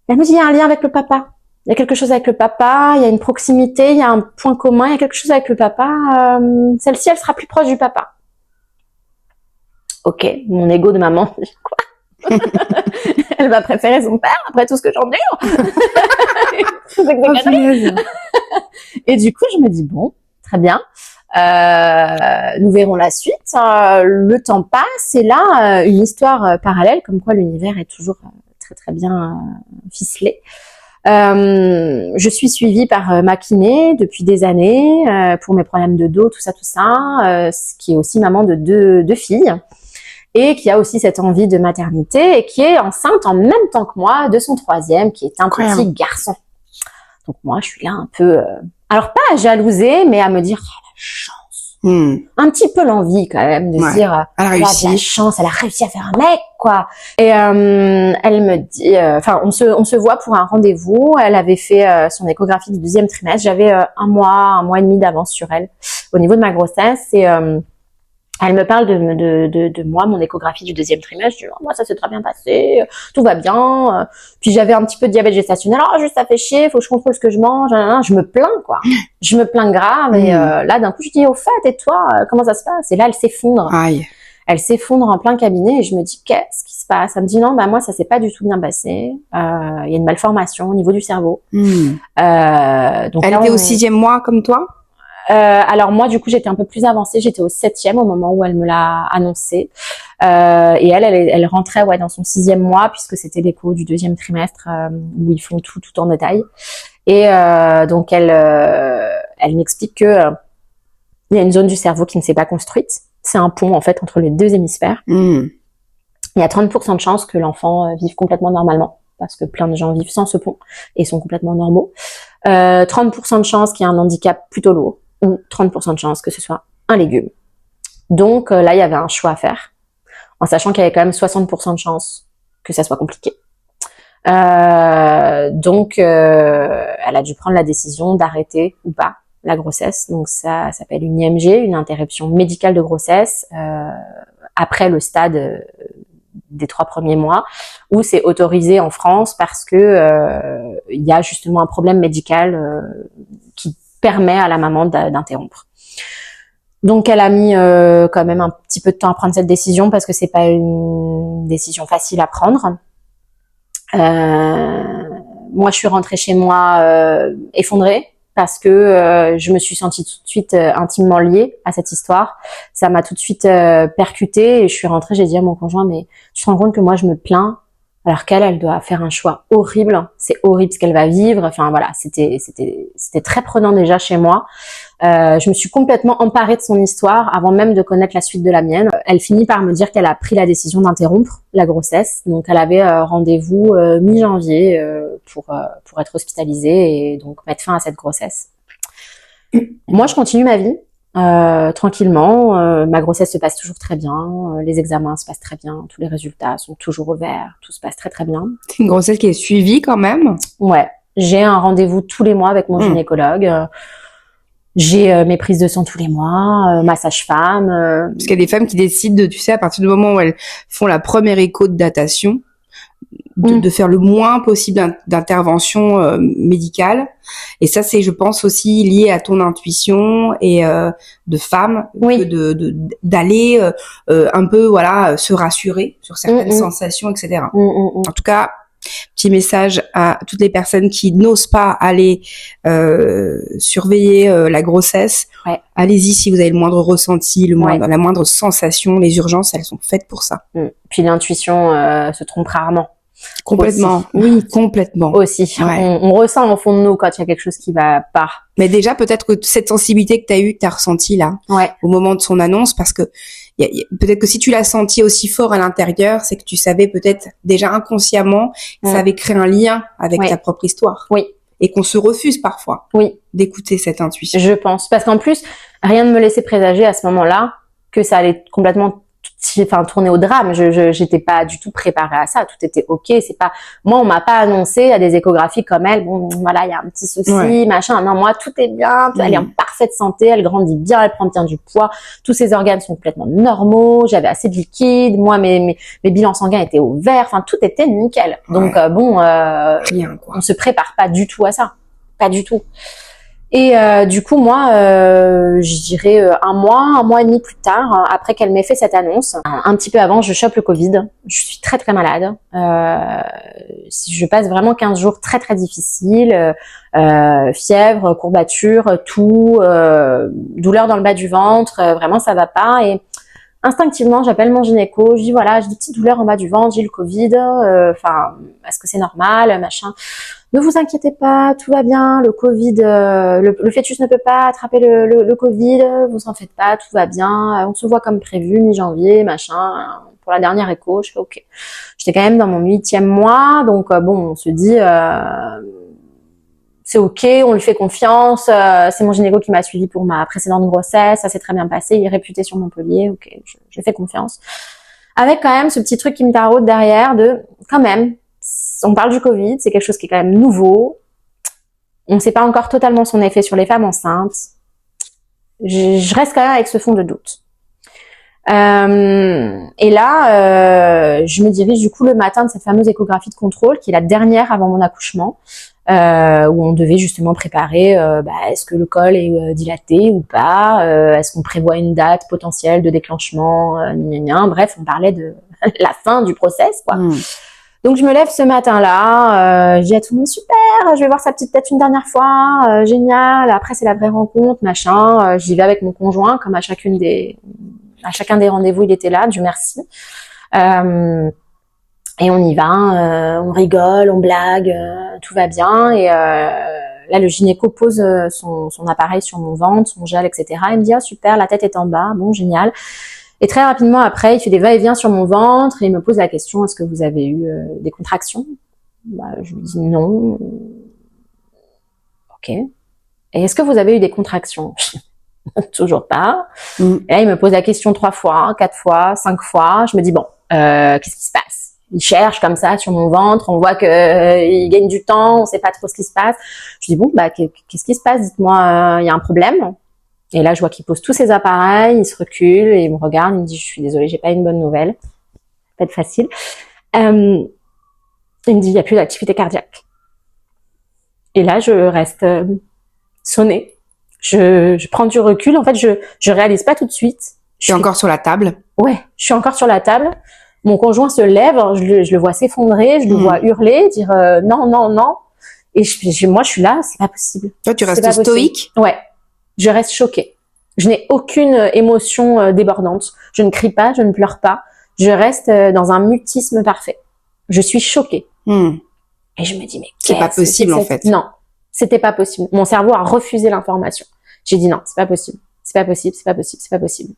Elle me dit, il y a un lien avec le papa. Il y a quelque chose avec le papa, il y a une proximité, il y a un point commun, il y a quelque chose avec le papa. Celle-ci, elle sera plus proche du papa. Ok, mon ego de maman, quoi? Elle va préférer son père après tout ce que j'endure. Et du coup, je me dis, bon, très bien. Nous verrons la suite. Le temps passe et là, une histoire parallèle, comme quoi l'univers est toujours très très bien ficelé. Je suis suivie par ma kiné depuis des années pour mes problèmes de dos, tout ça, qui est aussi maman de deux filles et qui a aussi cette envie de maternité et qui est enceinte en même temps que moi de son troisième, qui est un petit garçon. Donc moi, je suis là un peu, alors pas à jalouser, mais à me dire, oh, la chance. Un petit peu l'envie quand même de se dire, elle a réussi. La chance, elle a réussi à faire un mec, quoi. Et elle me dit, enfin, on se voit pour un rendez-vous. Elle avait fait son échographie du 2e trimestre. J'avais un mois et demi d'avance sur elle au niveau de ma grossesse. Et elle me parle de moi, mon échographie du 2e trimestre. Je dis, moi, ça s'est très bien passé, tout va bien. Puis j'avais un petit peu de diabète gestationnel. Oh, juste ça fait chier, faut que je contrôle ce que je mange. Je me plains, quoi. Je me plains grave. Et là, d'un coup, je dis, au fait, et toi, comment ça se passe? Et là, elle s'effondre. Aïe. Elle s'effondre en plein cabinet et je me dis, qu'est-ce qui se passe? Elle me dit, non, bah moi, ça s'est pas du tout bien passé. Il y a une malformation au niveau du cerveau. Donc elle était au 6e mois comme toi? Alors moi, du coup, j'étais un peu plus avancée. J'étais au 7e au moment où elle me l'a annoncé. Et elle rentrait dans son 6e mois, puisque c'était l'écho du 2e trimestre où ils font tout en détail. Et donc elle m'explique que il y a une zone du cerveau qui ne s'est pas construite. C'est un pont en fait entre les 2 hémisphères. Il y a 30% de chances que l'enfant vive complètement normalement, parce que plein de gens vivent sans ce pont et sont complètement normaux. 30% de chances qu'il y ait un handicap plutôt lourd, ou 30% de chances que ce soit un légume. Donc là, il y avait un choix à faire, en sachant qu'il y avait quand même 60% de chances que ça soit compliqué. Donc elle a dû prendre la décision d'arrêter ou pas la grossesse. Donc ça s'appelle une IMG, une interruption médicale de grossesse, après le stade des 3 premiers mois, où c'est autorisé en France parce que il y a justement un problème médical qui permet à la maman d'interrompre. Donc elle a mis quand même un petit peu de temps à prendre cette décision, parce que c'est pas une décision facile à prendre. Moi je suis rentrée chez moi effondrée, parce que je me suis sentie tout de suite intimement liée à cette histoire. Ça m'a tout de suite percutée, et je suis rentrée, j'ai dit à mon conjoint, mais tu te rends compte que moi je me plains, alors elle doit faire un choix horrible, c'est horrible ce qu'elle va vivre. Enfin voilà, c'était très prenant déjà chez moi. Je me suis complètement emparée de son histoire avant même de connaître la suite de la mienne. Elle finit par me dire qu'elle a pris la décision d'interrompre la grossesse. Donc elle avait rendez-vous mi-janvier pour être hospitalisée et donc mettre fin à cette grossesse. Moi, je continue ma vie tranquillement. Ma grossesse se passe toujours très bien. Les examens se passent très bien. Tous les résultats sont toujours au vert. Tout se passe très très bien. C'est une grossesse qui est suivie quand même. Ouais, j'ai un rendez-vous tous les mois avec mon gynécologue. J'ai mes prises de sang tous les mois, ma sage-femme. Parce qu'il y a des femmes qui décident, tu sais, à partir du moment où elles font la première écho de datation, de faire le moins possible d'intervention médicale. Et ça, c'est, je pense, aussi lié à ton intuition et de femme, d'aller un peu, voilà, se rassurer sur certaines sensations, etc. En tout cas, petit message à toutes les personnes qui n'osent pas aller surveiller la grossesse. Ouais. Allez-y si vous avez le moindre ressenti, la moindre sensation. Les urgences, elles sont faites pour ça. Puis l'intuition se trompe rarement. Complètement. Aussi. Oui, complètement. Aussi. Ouais. On ressent au fond de nous quand il y a quelque chose qui va pas. Mais déjà, peut-être que cette sensibilité que t'as ressentie là, au moment de son annonce, parce que peut-être que si tu l'as senti aussi fort à l'intérieur, c'est que tu savais peut-être déjà inconsciemment que ça avait créé un lien avec ta propre histoire. Oui. Et qu'on se refuse parfois d'écouter cette intuition. Je pense. Parce qu'en plus, rien ne me laissait présager à ce moment-là que ça allait complètement tourner au drame. J'étais pas du tout préparée à ça. Tout était ok. C'est pas, moi, on m'a pas annoncé à des échographies comme elle. Bon, voilà, il y a un petit souci, machin. Non, moi, tout est bien. Elle est en parfaite santé. Elle grandit bien. Elle prend bien du poids. Tous ses organes sont complètement normaux. J'avais assez de liquide. Moi, mes bilans sanguins étaient au vert. Enfin, tout était nickel. Donc, rien, quoi. On se prépare pas du tout à ça. Pas du tout. Et du coup, moi, je dirais un mois et demi plus tard, après qu'elle m'ait fait cette annonce, un petit peu avant, je chope le Covid. Je suis très très malade. Je passe vraiment 15 jours très très difficiles. Fièvre, courbature, toux, douleur dans le bas du ventre. Vraiment, ça va pas. Et instinctivement, j'appelle mon gynéco. Je dis voilà, j'ai des petites douleurs en bas du ventre, j'ai le Covid. Est-ce que c'est normal, machin? Ne vous inquiétez pas, tout va bien. Le Covid, le fœtus ne peut pas attraper le Covid. Vous en faites pas, tout va bien. On se voit comme prévu, mi-janvier, machin. Pour la dernière écho, je fais ok. J'étais quand même dans mon 8e mois, donc on se dit c'est ok, on lui fait confiance. C'est mon gynéco qui m'a suivi pour ma précédente grossesse, ça s'est très bien passé. Il est réputé sur Montpellier, ok, je fais confiance. Avec quand même ce petit truc qui me taraude derrière de quand même. On parle du Covid, c'est quelque chose qui est quand même nouveau. On ne sait pas encore totalement son effet sur les femmes enceintes. Je reste quand même avec ce fond de doute. Et là, je me dirige du coup le matin de cette fameuse échographie de contrôle, qui est la dernière avant mon accouchement, où on devait justement préparer est-ce que le col est dilaté ou pas, est-ce qu'on prévoit une date potentielle de déclenchement, bref, on parlait de la fin du process, quoi. Donc je me lève ce matin-là, je dis à tout le monde super, je vais voir sa petite tête une dernière fois, génial. Après c'est la vraie rencontre, machin. J'y vais avec mon conjoint comme à chacune des À chacun des rendez-vous, il était là, Dieu merci. Et on y va, on rigole, on blague, tout va bien. Et là, le gynéco pose son appareil sur mon ventre, son gel, etc. Il me dit, ah super, la tête est en bas, bon, génial. Et très rapidement après, il fait des va-et-vient sur mon ventre et il me pose la question, est-ce que vous avez eu des contractions? Je lui dis non. Ok. Et est-ce que vous avez eu des contractions? Toujours pas. Et là, il me pose la question 3 fois, 4 fois, 5 fois. Je me dis, bon, qu'est-ce qui se passe? Il cherche comme ça sur mon ventre, on voit que il gagne du temps, on sait pas trop ce qui se passe. Je dis, bon, qu'est-ce qui se passe? Dites-moi, il y a un problème? Et là, je vois qu'il pose tous ses appareils, il se recule et il me regarde, il me dit, je suis désolée, j'ai pas une bonne nouvelle. Pas de facile. Il me dit, il n'y a plus d'activité cardiaque. Et là, je reste sonnée. Je prends du recul. En fait, je réalise pas tout de suite. Je suis encore sur la table. Ouais, je suis encore sur la table. Mon conjoint se lève, je le vois s'effondrer, je le vois hurler, dire non, non, non. Et moi, je suis là, c'est pas possible. Toi, tu restes stoïque? Ouais, je reste choquée. Je n'ai aucune émotion débordante. Je ne crie pas, je ne pleure pas. Je reste dans un mutisme parfait. Je suis choquée. Et je me dis, mais c'est pas possible en fait. Non, c'était pas possible. Mon cerveau a refusé l'information. J'ai dit non, c'est pas possible. C'est pas possible, c'est pas possible, c'est pas possible.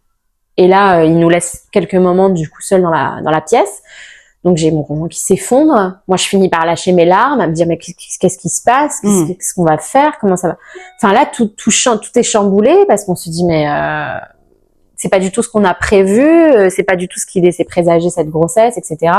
Et là, il nous laisse quelques moments du coup seuls dans la pièce. Donc j'ai mon conjoint qui s'effondre. Moi, je finis par lâcher mes larmes, à me dire mais qu'est-ce qui se passe? Qu'est-ce qu'on va faire? Comment ça va? Enfin là, tout est chamboulé parce qu'on se dit mais c'est pas du tout ce qu'on a prévu, c'est pas du tout ce qui laissait présager cette grossesse, etc.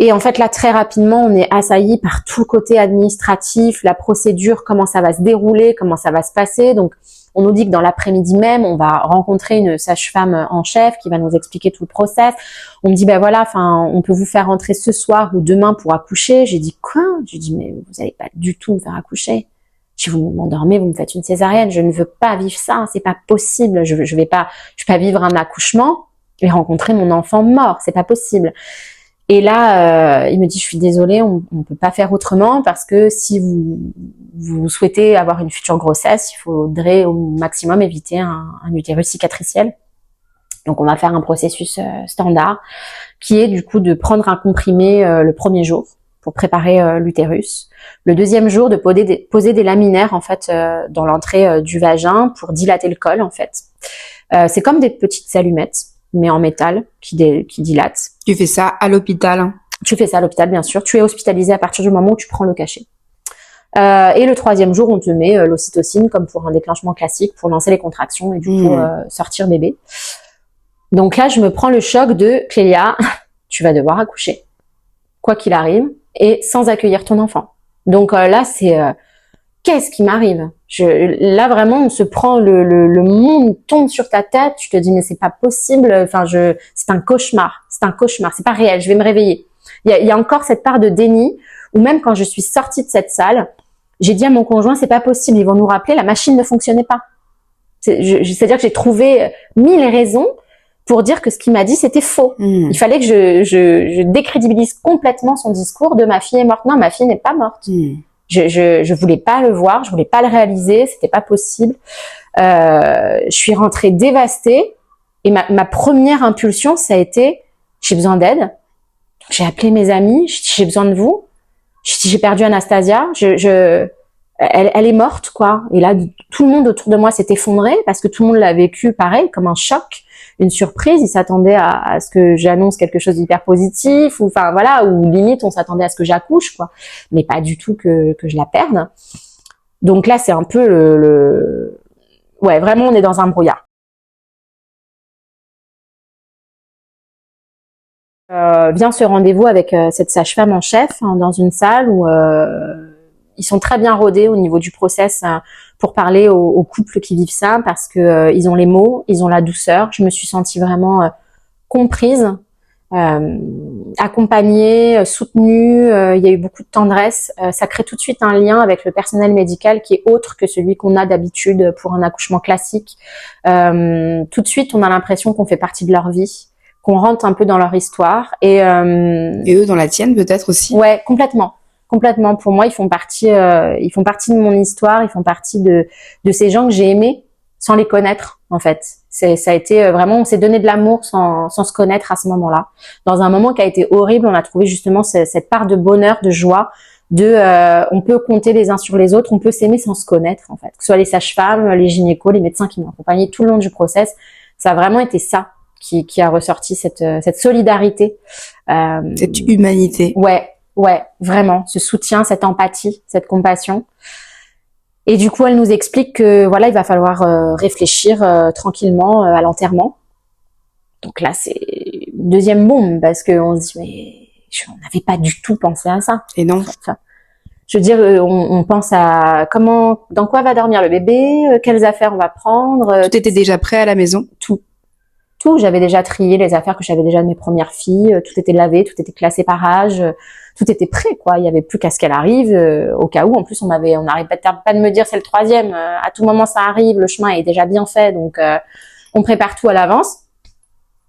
Et en fait là, très rapidement, on est assailli par tout le côté administratif, la procédure, comment ça va se dérouler, comment ça va se passer. Donc on nous dit que dans l'après-midi même, on va rencontrer une sage-femme en chef qui va nous expliquer tout le process. On me dit, ben voilà, enfin, on peut vous faire rentrer ce soir ou demain pour accoucher. J'ai dit, quoi? J'ai dit, mais vous allez pas du tout me faire accoucher. Si vous m'endormez, vous me faites une césarienne. Je ne veux pas vivre ça. C'est pas possible. Je vais pas vivre un accouchement et rencontrer mon enfant mort. C'est pas possible. Et là, il me dit, je suis désolée, on peut pas faire autrement parce que si vous souhaitez avoir une future grossesse, il faudrait au maximum éviter un utérus cicatriciel. Donc, on va faire un processus standard qui est du coup de prendre un comprimé le premier jour pour préparer l'utérus. Le deuxième jour, de poser des laminaires en fait dans l'entrée du vagin pour dilater le col en fait. C'est comme des petites allumettes, mais en métal, qui dilate. Tu fais ça à l'hôpital? Tu fais ça à l'hôpital, bien sûr. Tu es hospitalisé à partir du moment où tu prends le cachet. Et le troisième jour, on te met l'ocytocine, comme pour un déclenchement classique, pour lancer les contractions et du coup sortir bébé. Donc là, je me prends le choc de « Clélia, tu vas devoir accoucher, quoi qu'il arrive, et sans accueillir ton enfant. » Donc là, c'est... qu'est-ce qui m'arrive? Là vraiment, on se prend le monde tombe sur ta tête. Tu te dis mais c'est pas possible. Enfin, c'est un cauchemar. C'est un cauchemar. C'est pas réel. Je vais me réveiller. Il y a encore cette part de déni où même quand je suis sortie de cette salle, j'ai dit à mon conjoint c'est pas possible. Ils vont nous rappeler. La machine ne fonctionnait pas. C'est-à-dire que j'ai trouvé 1000 raisons pour dire que ce qu'il m'a dit c'était faux. Il fallait que je décrédibilise complètement son discours de ma fille est morte. Non, ma fille n'est pas morte. Je voulais pas le voir, je voulais pas le réaliser, c'était pas possible. Je suis rentrée dévastée et ma première impulsion, ça a été j'ai besoin d'aide. J'ai appelé mes amis, j'ai besoin de vous. J'ai perdu Anastasia, elle est morte quoi. Et là, tout le monde autour de moi s'est effondré parce que tout le monde l'a vécu pareil, comme un choc, une surprise. Ils s'attendaient à ce que j'annonce quelque chose d'hyper positif, ou enfin voilà, ou limite on s'attendait à ce que j'accouche quoi, mais pas du tout que je la perde. Donc là, c'est un peu ouais, vraiment on est dans un brouillard. Vient ce rendez-vous avec cette sage-femme en chef dans une salle où ils sont très bien rodés au niveau du process pour parler aux couples qui vivent ça parce que ils ont les mots, ils ont la douceur. Je me suis sentie vraiment comprise, accompagnée, soutenue. Il y a eu beaucoup de tendresse. Ça crée tout de suite un lien avec le personnel médical qui est autre que celui qu'on a d'habitude pour un accouchement classique. Tout de suite, on a l'impression qu'on fait partie de leur vie, qu'on rentre un peu dans leur histoire et eux dans la tienne peut-être aussi. Ouais, complètement. Complètement. Pour moi, ils font partie de mon histoire. Ils font partie de ces gens que j'ai aimés sans les connaître en fait. Ça a été vraiment, on s'est donné de l'amour sans se connaître à ce moment-là. Dans un moment qui a été horrible, on a trouvé justement cette part de bonheur, de joie, on peut compter les uns sur les autres, on peut s'aimer sans se connaître en fait. Que ce soit les sages-femmes, les gynécos, les médecins qui m'ont accompagnée tout le long du process, ça a vraiment été ça qui a ressorti cette solidarité, cette humanité. Ouais, vraiment, ce soutien, cette empathie, cette compassion. Et du coup, elle nous explique que voilà, il va falloir réfléchir tranquillement à l'enterrement. Donc là, c'est une deuxième bombe parce que on se dit mais on n'avait pas du tout pensé à ça. Et non. Enfin, je veux dire, on pense à dans quoi va dormir le bébé, quelles affaires on va prendre. Tout était déjà prêt à la maison. Tout. J'avais déjà trié les affaires que j'avais déjà de mes premières filles. Tout était lavé, tout était classé par âge. Tout était prêt, quoi. Il y avait plus qu'à ce qu'elle arrive, au cas où. En plus, on n'arrêtait pas de me dire c'est le troisième. À tout moment, ça arrive. Le chemin est déjà bien fait, donc on prépare tout à l'avance.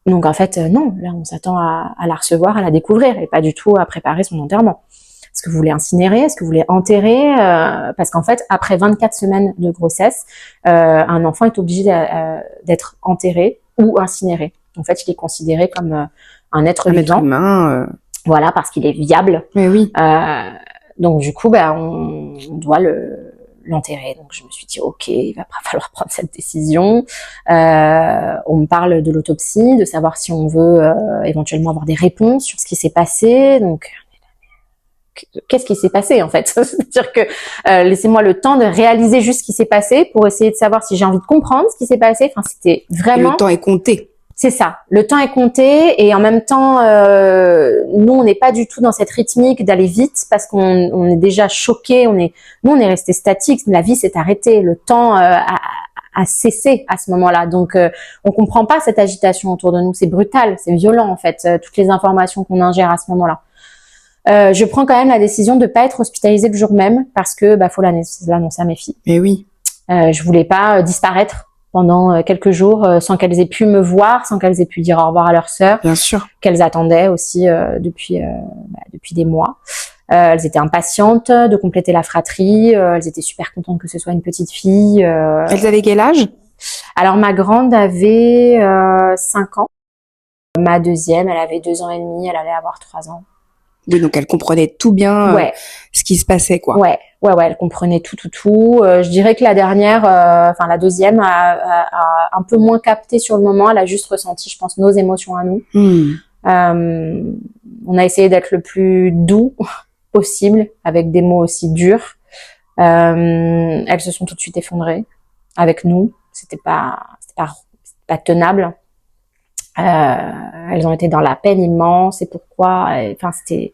Donc en fait, non. Là, on s'attend à la recevoir, à la découvrir, et pas du tout à préparer son enterrement. Est-ce que vous voulez incinérer? Est-ce que vous voulez enterrer? Parce qu'en fait, après 24 semaines de grossesse, un enfant est obligé d'être enterré ou incinéré. En fait, il est considéré comme un être vivant. Être humain. Voilà, parce qu'il est viable. Mais oui. Donc du coup, on doit l'enterrer. Donc je me suis dit, ok, il va pas falloir prendre cette décision. On me parle de l'autopsie, de savoir si on veut éventuellement avoir des réponses sur ce qui s'est passé. Donc qu'est-ce qui s'est passé en fait? C'est-à-dire que laissez-moi le temps de réaliser juste ce qui s'est passé pour essayer de savoir si j'ai envie de comprendre ce qui s'est passé. Enfin, c'était vraiment. Et le temps est compté. C'est ça. Le temps est compté et en même temps, nous, on n'est pas du tout dans cette rythmique d'aller vite parce qu'on est déjà choqués. Nous, on est resté statique. La vie s'est arrêtée. Le temps a cessé à ce moment-là. Donc, on comprend pas cette agitation autour de nous. C'est brutal, c'est violent en fait. Toutes les informations qu'on ingère à ce moment-là. Je prends quand même la décision de pas être hospitalisée le jour même parce que faut l'annoncer à mes filles. Mais oui. Je voulais pas disparaître pendant quelques jours sans qu'elles aient pu me voir, sans qu'elles aient pu dire au revoir à leur sœur. Bien sûr. Qu'elles attendaient aussi depuis des mois. Elles étaient impatientes de compléter la fratrie. Elles étaient super contentes que ce soit une petite fille. Elles avaient quel âge? Alors ma grande avait 5 ans. Ma deuxième, elle avait 2 ans et demi. Elle allait avoir 3 ans. Oui, donc elle comprenait tout bien ce qui se passait, quoi. Ouais, elle comprenait tout. Je dirais que la dernière, la deuxième, a un peu moins capté sur le moment. Elle a juste ressenti, je pense, nos émotions à nous. On a essayé d'être le plus doux possible, avec des mots aussi durs. Elles se sont tout de suite effondrées avec nous. C'était pas tenable. Elles ont été dans la peine immense et pourquoi. Enfin, c'était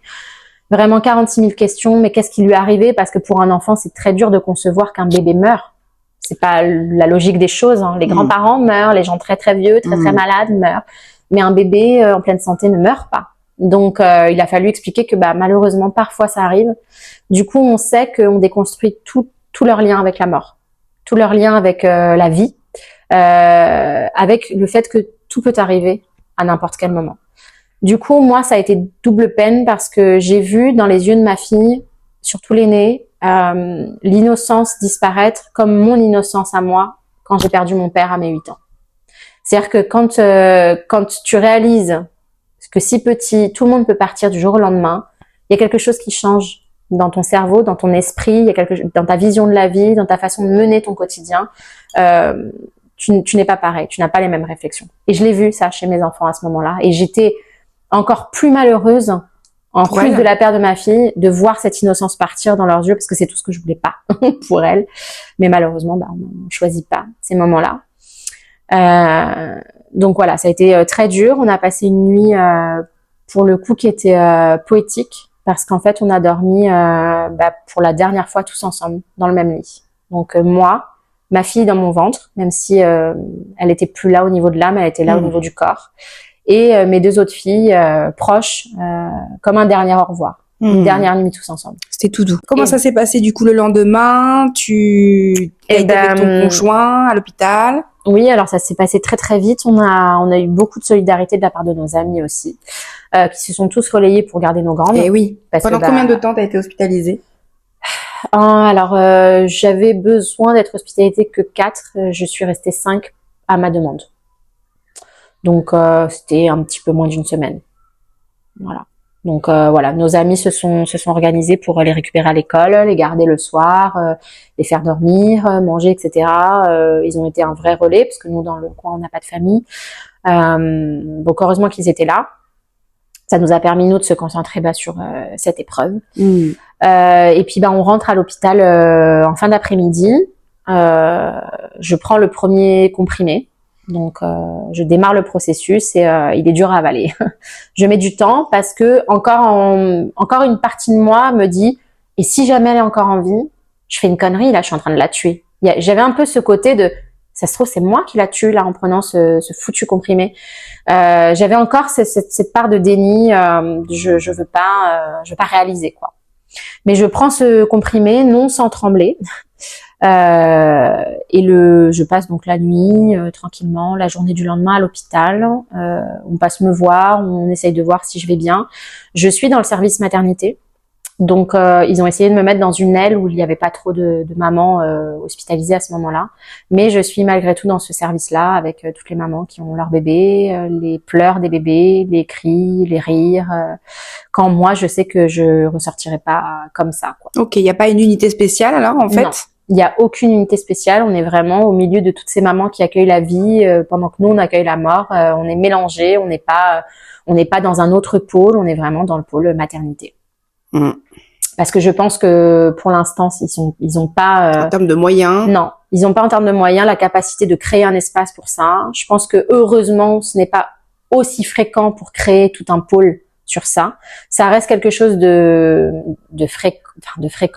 vraiment 46 000 questions. Mais qu'est-ce qui lui est arrivé? Parce que pour un enfant, c'est très dur de concevoir qu'un bébé meurt. C'est pas la logique des choses. Hein. Les grands-parents meurent, les gens très très vieux, très très malades meurent. Mais un bébé en pleine santé ne meurt pas. Donc, il a fallu expliquer que malheureusement, parfois, ça arrive. Du coup, on sait qu'on déconstruit tout leur lien avec la mort, tout leur lien avec la vie, avec le fait que tout peut arriver à n'importe quel moment. Du coup, moi, ça a été double peine parce que j'ai vu dans les yeux de ma fille, surtout l'aînée, l'innocence disparaître comme mon innocence à moi quand j'ai perdu mon père à mes 8 ans. C'est-à-dire que quand tu réalises que si petit, tout le monde peut partir du jour au lendemain, il y a quelque chose qui change dans ton cerveau, dans ton esprit, il y a dans ta vision de la vie, dans ta façon de mener ton quotidien. Tu n'es pas pareil, tu n'as pas les mêmes réflexions. Et je l'ai vu ça chez mes enfants à ce moment-là. Et j'étais encore plus malheureuse, en plus de la perte de ma fille, de voir cette innocence partir dans leurs yeux, parce que c'est tout ce que je voulais pas pour elle. Mais malheureusement, on ne choisit pas ces moments-là. Donc voilà, ça a été très dur. On a passé une nuit, pour le coup, qui était poétique, parce qu'en fait, on a dormi pour la dernière fois tous ensemble, dans le même lit. Donc moi, ma fille dans mon ventre, même si elle était plus là au niveau de l'âme, elle était là au niveau du corps. Et mes 2 autres filles proches, comme un dernier au revoir. Une dernière nuit tous ensemble. C'était tout doux. Comment ça s'est passé du coup le lendemain? Tu as été avec ton conjoint à l'hôpital? Oui, alors ça s'est passé très très vite. On a eu beaucoup de solidarité de la part de nos amis aussi, qui se sont tous relayés pour garder nos grandes. Et oui. Pendant combien de temps t'as été hospitalisée? Alors, j'avais besoin d'être hospitalisée que 4. Je suis restée 5 à ma demande. Donc, c'était un petit peu moins d'une semaine. Voilà. Donc, voilà, nos amis se sont organisés pour les récupérer à l'école, les garder le soir, les faire dormir, manger, etc. Ils ont été un vrai relais parce que nous, dans le coin, on n'a pas de famille. Donc, heureusement qu'ils étaient là. Ça nous a permis, nous, de se concentrer sur cette épreuve. Et puis, on rentre à l'hôpital en fin d'après-midi. Je prends le premier comprimé. Donc, je démarre le processus et il est dur à avaler. Je mets du temps parce que encore une partie de moi me dit et si jamais elle est encore en vie, je fais une connerie, là, je suis en train de la tuer. J'avais un peu ce côté de ça se trouve c'est moi qui la tue là en prenant ce foutu comprimé. J'avais encore cette part de déni. Je veux pas réaliser quoi. Mais je prends ce comprimé non sans trembler. Et je passe donc la nuit tranquillement, la journée du lendemain à l'hôpital. On passe me voir, on essaye de voir si je vais bien. Je suis dans le service maternité. Donc, ils ont essayé de me mettre dans une aile où il n'y avait pas trop de mamans hospitalisées à ce moment-là. Mais je suis malgré tout dans ce service-là avec toutes les mamans qui ont leur bébé, les pleurs des bébés, les cris, les rires. Quand moi, je sais que je ressortirai pas comme ça, quoi. Ok, il n'y a pas une unité spéciale alors en fait? Non. Il n'y a aucune unité spéciale. On est vraiment au milieu de toutes ces mamans qui accueillent la vie pendant que nous, on accueille la mort. On est mélangés. On n'est pas dans un autre pôle. On est vraiment dans le pôle maternité. Parce que je pense que pour l'instant, ils ont pas. En termes de moyens. Non, ils n'ont pas en termes de moyens la capacité de créer un espace pour ça. Je pense que heureusement, ce n'est pas aussi fréquent pour créer tout un pôle sur ça. Ça reste quelque chose de fréquent.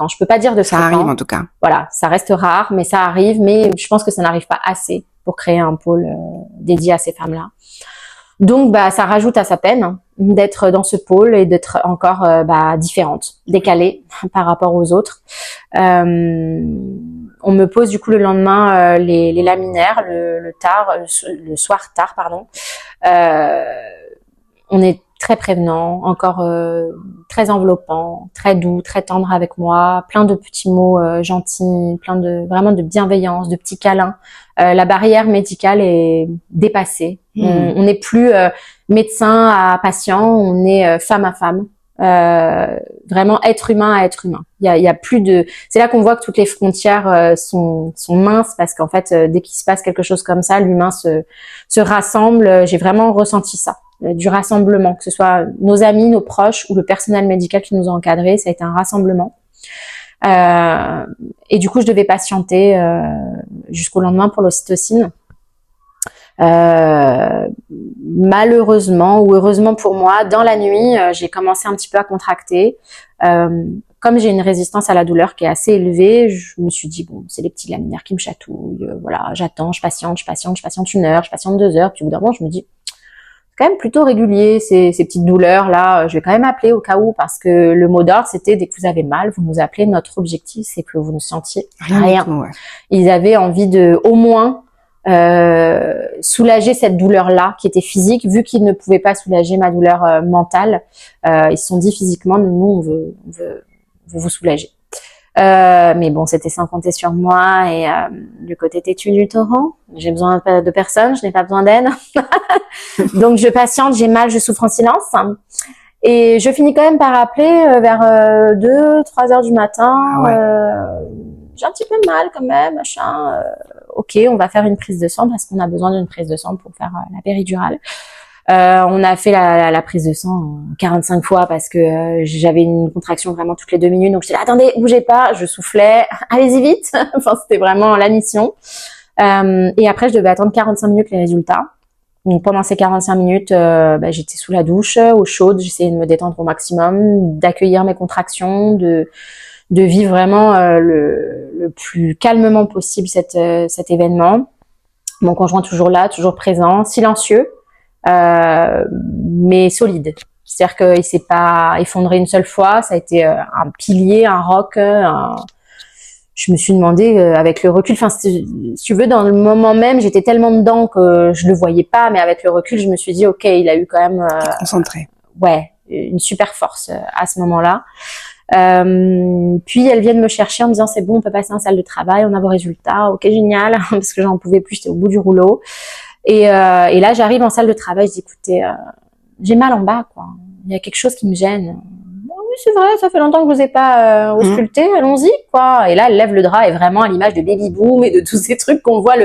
Je peux pas dire de fréquent. Ça arrive en tout cas. Voilà, ça reste rare, mais ça arrive. Mais je pense que ça n'arrive pas assez pour créer un pôle dédié à ces femmes-là. Donc, ça rajoute à sa peine d'être dans ce pôle et d'être encore différente, décalée par rapport aux autres. On me pose du coup le lendemain les laminaires, le soir tard, pardon. On est très prévenant, encore très enveloppant, très doux, très tendre avec moi, plein de petits mots gentils, plein de vraiment de bienveillance, de petits câlins. La barrière médicale est dépassée. On n'est plus médecin à patient, on est femme à femme. Vraiment être humain à être humain. Il y a plus de. C'est là qu'on voit que toutes les frontières sont minces parce qu'en fait, dès qu'il se passe quelque chose comme ça, l'humain se rassemble. J'ai vraiment ressenti ça, du rassemblement, que ce soit nos amis, nos proches ou le personnel médical qui nous a encadrés, ça a été un rassemblement. Et du coup, je devais patienter jusqu'au lendemain pour l'ocytocine. Malheureusement ou heureusement pour moi, dans la nuit, j'ai commencé un petit peu à contracter. Comme j'ai une résistance à la douleur qui est assez élevée, je me suis dit bon, c'est les petits laminaires qui me chatouillent. Voilà, j'attends, je patiente 1 heure, je patiente 2 heures. Puis au bout d'un moment, je me dis c'est quand même plutôt régulier ces petites douleurs là. Je vais quand même appeler au cas où parce que le mot d'ordre c'était dès que vous avez mal, vous nous appelez. Notre objectif c'est que vous ne sentiez rien. Ouais. Ils avaient envie de au moins soulager cette douleur-là qui était physique, vu qu'ils ne pouvaient pas soulager ma douleur mentale. Ils se sont dit physiquement, nous, on veut vous soulager. Mais bon, c'était sans compter sur moi et le côté têtu du torrent. J'ai besoin de personne, je n'ai pas besoin d'aide. Donc, je patiente, j'ai mal, je souffre en silence. Et je finis quand même par appeler vers 2-3 heures du matin. Ah ouais. J'ai un petit peu mal quand même, machin. Ok, on va faire une prise de sang parce qu'on a besoin d'une prise de sang pour faire la péridurale. On a fait la prise de sang 45 fois parce que j'avais une contraction vraiment toutes les 2 minutes. Donc j'étais là, attendez, bougez pas, je soufflais, allez-y vite. Enfin, c'était vraiment la mission. Et après, je devais attendre 45 minutes les résultats. Donc pendant ces 45 minutes, j'étais sous la douche, eau chaude, j'essayais de me détendre au maximum, d'accueillir mes contractions, de vivre vraiment le plus calmement possible cet événement. Mon conjoint toujours là, toujours présent, silencieux, mais solide. C'est-à-dire qu'il s'est pas effondré une seule fois. Ça a été un pilier, un roc. Je me suis demandé avec le recul. Enfin, si tu veux, dans le moment même, j'étais tellement dedans que je le voyais pas. Mais avec le recul, je me suis dit, ok, il a eu quand même concentré. Ouais, une super force à ce moment-là. Puis elles viennent me chercher en me disant c'est bon, on peut passer en salle de travail, on a vos résultats, ok génial, parce que j'en pouvais plus, j'étais au bout du rouleau. Et là j'arrive en salle de travail, je dis écoutez, j'ai mal en bas quoi, il y a quelque chose qui me gêne. Oui, c'est vrai, ça fait longtemps que je vous ai pas ausculté, allons-y, quoi. Et là, elle lève le drap et vraiment à l'image de Baby Boom et de tous ces trucs qu'on voit,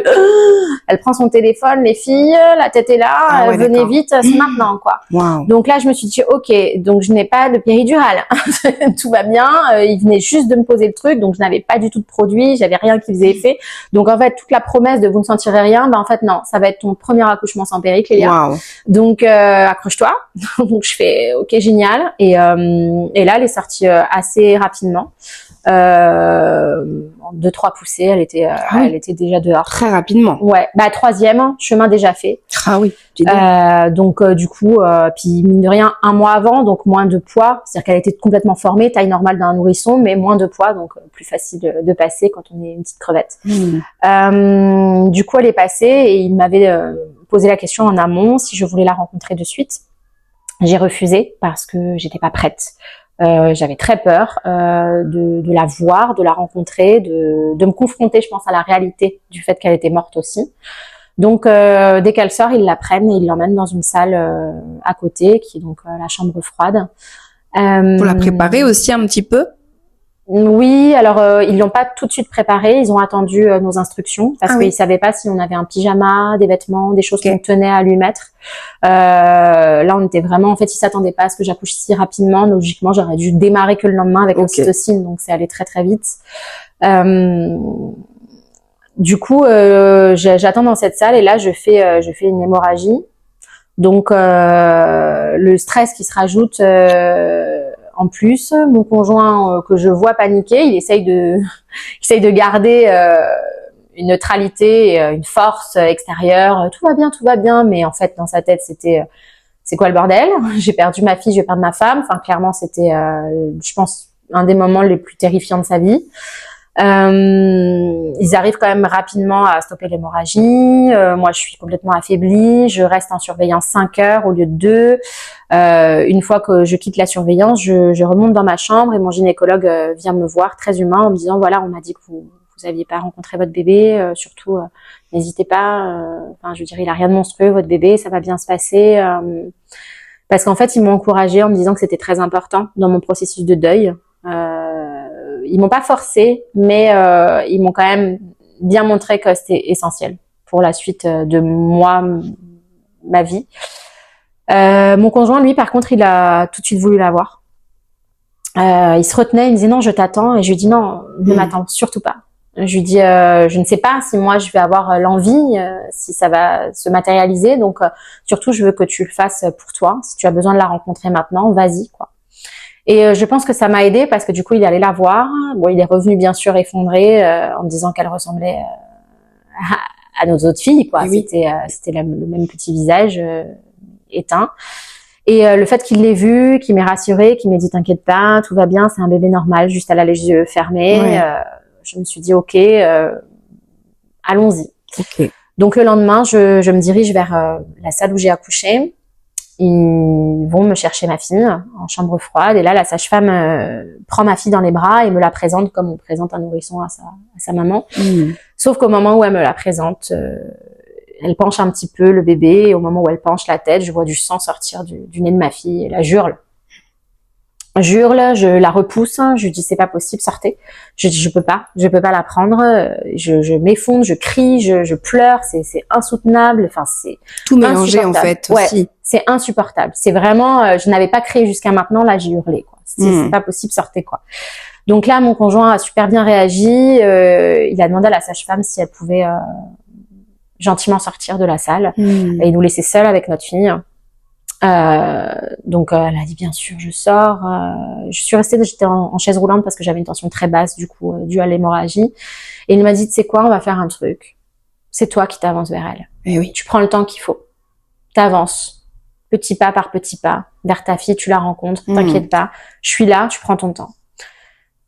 elle prend son téléphone, les filles, la tête est là, venez vite, c'est maintenant, quoi. Wow. Donc là, je me suis dit, ok, donc je n'ai pas de péridurale, tout va bien, il venait juste de me poser le truc, donc je n'avais pas du tout de produit, j'avais rien qui faisait effet. Donc en fait, toute la promesse de vous ne sentirez rien, en fait non, ça va être ton premier accouchement sans péri, Clélia. Wow. Donc accroche-toi. Donc je fais ok génial et là elle est sortie assez rapidement. En 2-3 poussées, elle était déjà dehors. Très rapidement. Ouais, troisième, chemin déjà fait. Ah oui. Donc du coup, puis mine de rien, 1 mois avant, donc moins de poids, c'est-à-dire qu'elle était complètement formée, taille normale d'un nourrisson, mais moins de poids, donc plus facile de passer quand on est une petite crevette. Du coup, elle est passée et il m'avait posé la question en amont si je voulais la rencontrer de suite. J'ai refusé parce que j'étais pas prête. J'avais très peur de la voir, de la rencontrer, de me confronter, je pense, à la réalité du fait qu'elle était morte aussi. Donc, dès qu'elle sort, ils la prennent et ils l'emmènent dans une salle à côté, qui est donc la chambre froide. Pour la préparer aussi un petit peu. Oui, alors ils l'ont pas tout de suite préparé, ils ont attendu nos instructions parce qu'ils savaient pas si on avait un pyjama, des vêtements, des choses qu'on tenait à lui mettre. Là, on était vraiment, en fait, ils s'attendaient pas à ce que j'accouche si rapidement. Logiquement, j'aurais dû démarrer que le lendemain avec l'ocytocine, donc c'est allé très très vite. Du coup, j'attends dans cette salle et là, je fais une hémorragie. Donc le stress qui se rajoute. En plus, mon conjoint que je vois paniquer, il essaye de garder une neutralité, une force extérieure. Tout va bien, mais en fait dans sa tête c'était c'est quoi le bordel? J'ai perdu ma fille, je vais perdre ma femme. Enfin clairement c'était, je pense, un des moments les plus terrifiants de sa vie. Ils arrivent quand même rapidement à stopper l'hémorragie. Moi, je suis complètement affaiblie. Je reste en surveillance 5 heures au lieu de 2. Une fois que je quitte la surveillance, je remonte dans ma chambre et mon gynécologue vient me voir, très humain, en me disant voilà, on m'a dit que vous aviez pas rencontré votre bébé. Surtout, n'hésitez pas. Enfin, je veux dire, il a rien de monstrueux, votre bébé, ça va bien se passer. Parce qu'en fait, ils m'ont encouragée en me disant que c'était très important dans mon processus de deuil. Ils m'ont pas forcé, mais ils m'ont quand même bien montré que c'était essentiel pour la suite de ma vie. Mon conjoint, lui, par contre, il a tout de suite voulu la voir. Il se retenait, il me disait non, je t'attends, et je lui dis non, ne m'attends surtout pas. Je lui dis je ne sais pas si moi je vais avoir l'envie, si ça va se matérialiser, donc surtout je veux que tu le fasses pour toi. Si tu as besoin de la rencontrer maintenant, vas-y quoi. Et je pense que ça m'a aidée parce que du coup, il est allé la voir. Bon, il est revenu bien sûr effondré en me disant qu'elle ressemblait à nos autres filles, quoi. C'était le même petit visage éteint. Et le fait qu'il l'ait vu, qu'il m'ait rassurée, qu'il m'ait dit t'inquiète pas, tout va bien, c'est un bébé normal, juste elle a les yeux fermés. Je me suis dit ok, allons-y. Donc le lendemain, je me dirige vers la salle où j'ai accouché. Ils vont me chercher ma fille en chambre froide et là la sage-femme prend ma fille dans les bras et me la présente comme on présente un nourrisson à sa maman. Sauf qu'au moment où elle me la présente, elle penche un petit peu le bébé et au moment où elle penche la tête, je vois du sang sortir du nez de ma fille et là j'hurle, je la repousse, je lui dis c'est pas possible, sortez. Je dis je peux pas la prendre, je m'effondre, je crie, je pleure, c'est insoutenable, enfin c'est tout mélangé en fait aussi. C'est insupportable. C'est vraiment je n'avais pas créé jusqu'à maintenant, là j'ai hurlé quoi. C'est pas possible, sortez quoi. Donc là mon conjoint a super bien réagi, il a demandé à la sage-femme si elle pouvait gentiment sortir de la salle et nous laisser seuls avec notre fille. Donc elle a dit bien sûr je sors. Je suis restée, j'étais en chaise roulante parce que j'avais une tension très basse du coup due à l'hémorragie. Et il m'a dit tu sais quoi, on va faire un truc. C'est toi qui t'avances vers elle. Et oui. Tu prends le temps qu'il faut. T'avances petit pas par petit pas vers ta fille, tu la rencontres. T'inquiète pas, je suis là, tu prends ton temps.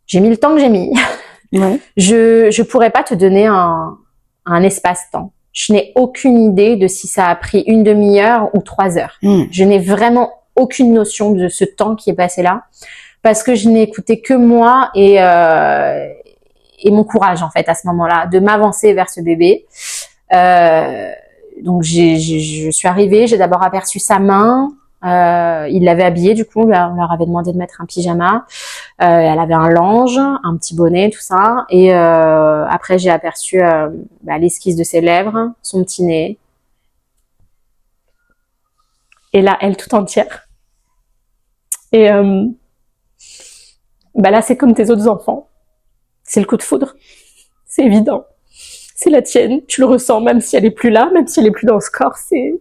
J'ai mis le temps que j'ai mis. Ouais. Je pourrais pas te donner un espace-temps. Je n'ai aucune idée de si ça a pris 1 demi-heure ou 3 heures. Je n'ai vraiment aucune notion de ce temps qui est passé là. parce que je n'ai écouté que moi et mon courage en fait à ce moment-là de m'avancer vers ce bébé. Donc je suis arrivée, j'ai d'abord aperçu sa main. Il l'avait habillée, du coup, on leur avait demandé de mettre un pyjama. Elle avait un linge, un petit bonnet, tout ça. Et après, j'ai aperçu l'esquisse de ses lèvres, son petit nez. Et là, elle toute entière. Et là, c'est comme tes autres enfants. C'est le coup de foudre. C'est évident. C'est la tienne. Tu le ressens, même si elle est plus là, même si elle est plus dans ce corps. C'est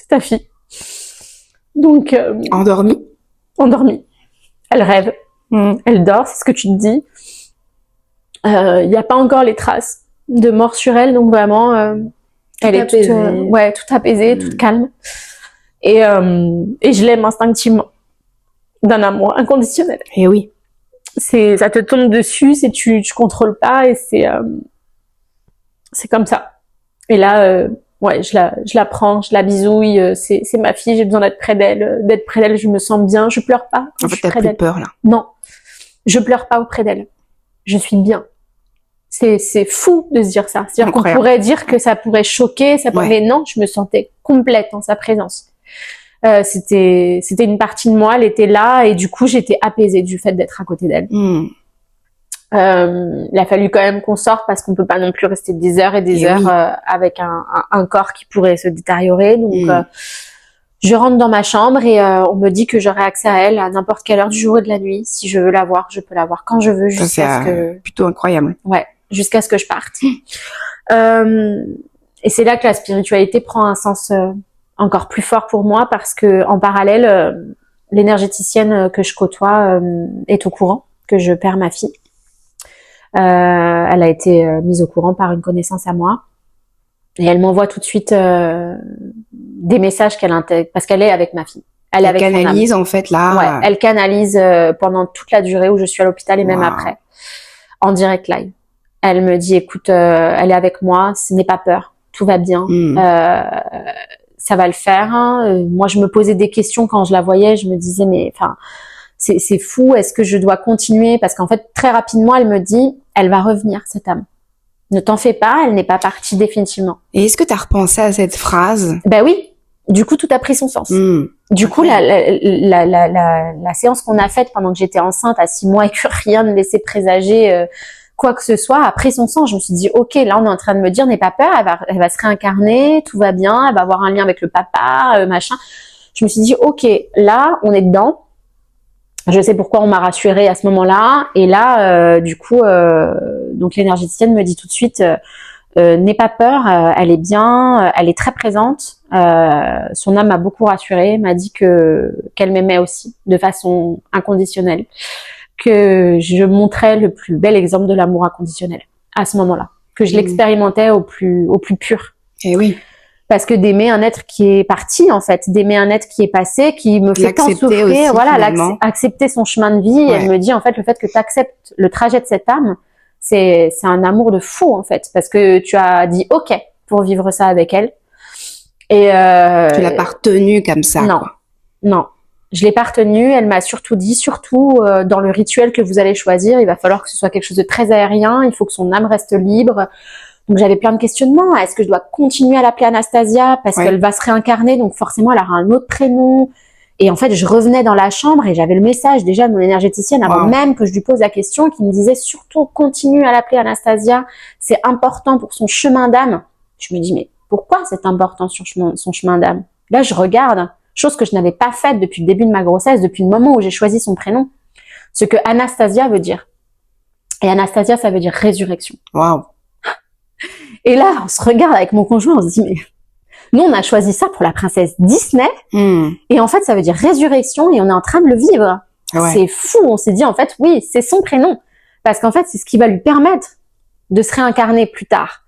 ta fille. Donc Endormie. Elle rêve, elle dort, c'est ce que tu te dis. Il n'y a pas encore les traces de mort sur elle, donc vraiment, elle est toute apaisée, toute calme. Et je l'aime instinctivement, d'un amour inconditionnel. Et oui. Ça te tombe dessus, tu contrôles pas, et c'est comme ça. Et là. Je la prends, je la bisouille, c'est ma fille, j'ai besoin d'être près d'elle, je me sens bien, je pleure pas. En fait, t'as plus peur, là. Non. Je pleure pas auprès d'elle. Je suis bien. C'est fou de se dire ça. C'est-à-dire qu'on pourrait dire que ça pourrait choquer, mais non, je me sentais complète en sa présence. C'était une partie de moi, elle était là, et du coup, j'étais apaisée du fait d'être à côté d'elle. Il a fallu quand même qu'on sorte parce qu'on peut pas non plus rester des heures et des heures avec un corps qui pourrait se détériorer. Donc je rentre dans ma chambre et on me dit que j'aurai accès à elle à n'importe quelle heure du jour et de la nuit. Si je veux la voir, je peux la voir quand je veux, jusqu'à ce que plutôt incroyable. Ouais, jusqu'à ce que je parte. Et c'est là que la spiritualité prend un sens encore plus fort pour moi, parce que en parallèle, l'énergéticienne que je côtoie est au courant que je perds ma fille. Elle a été mise au courant par une connaissance à moi, et elle m'envoie tout de suite des messages qu'elle intègre, parce qu'elle est avec ma fille. Elle est avec canalise en fait là. Ouais, elle canalise pendant toute la durée où je suis à l'hôpital et même après, en direct live. Elle me dit, écoute, elle est avec moi, n'aie pas peur, tout va bien, ça va le faire. Moi, je me posais des questions quand je la voyais, je me disais, mais enfin. C'est fou, est-ce que je dois continuer? Parce qu'en fait, très rapidement, elle me dit, elle va revenir, cette âme. Ne t'en fais pas, elle n'est pas partie définitivement. Et est-ce que tu as repensé à cette phrase? Ben oui, du coup, tout a pris son sens. Du coup, la séance qu'on a faite pendant que j'étais enceinte à 6 mois et que rien ne laissait présager quoi que ce soit a pris son sens. Je me suis dit, ok, là, on est en train de me dire, n'aie pas peur, elle va se réincarner, tout va bien, elle va avoir un lien avec le papa, machin. Je me suis dit, ok, là, on est dedans. Je sais pourquoi on m'a rassurée à ce moment-là. Et là, du coup, donc l'énergéticienne me dit tout de suite, n'aie pas peur, elle est bien, elle est très présente. Son âme m'a beaucoup rassurée, m'a dit qu'elle m'aimait aussi de façon inconditionnelle, que je montrais le plus bel exemple de l'amour inconditionnel à ce moment-là, que je l'expérimentais au plus pur. Et oui. Parce que d'aimer un être qui est parti, en fait, d'aimer un être qui est passé, qui me fait tant souffrir, aussi, accepter son chemin de vie. Ouais. Et elle me dit, en fait, le fait que tu acceptes le trajet de cette âme, c'est un amour de fou, en fait, parce que tu as dit OK pour vivre ça avec elle. Et tu l'as pas retenue comme ça. Non, quoi. Non, je l'ai pas retenue. Elle m'a surtout dit, dans le rituel que vous allez choisir, il va falloir que ce soit quelque chose de très aérien. Il faut que son âme reste libre. Donc j'avais plein de questionnements. Est-ce que je dois continuer à l'appeler Anastasia parce qu'elle va se réincarner, donc forcément elle aura un autre prénom. Et en fait, je revenais dans la chambre et j'avais le message déjà de mon énergéticienne avant même que je lui pose la question, qui me disait surtout continue à l'appeler Anastasia, c'est important pour son chemin d'âme. Je me dis mais pourquoi c'est important sur son chemin d'âme? Là, je regarde, chose que je n'avais pas faite depuis le début de ma grossesse, depuis le moment où j'ai choisi son prénom, ce que Anastasia veut dire. Et Anastasia, ça veut dire résurrection. Waouh. Et là, on se regarde avec mon conjoint, on se dit, mais nous, on a choisi ça pour la princesse Disney. Et en fait, ça veut dire résurrection et on est en train de le vivre. Ouais. C'est fou. On s'est dit, en fait, oui, c'est son prénom. Parce qu'en fait, c'est ce qui va lui permettre de se réincarner plus tard.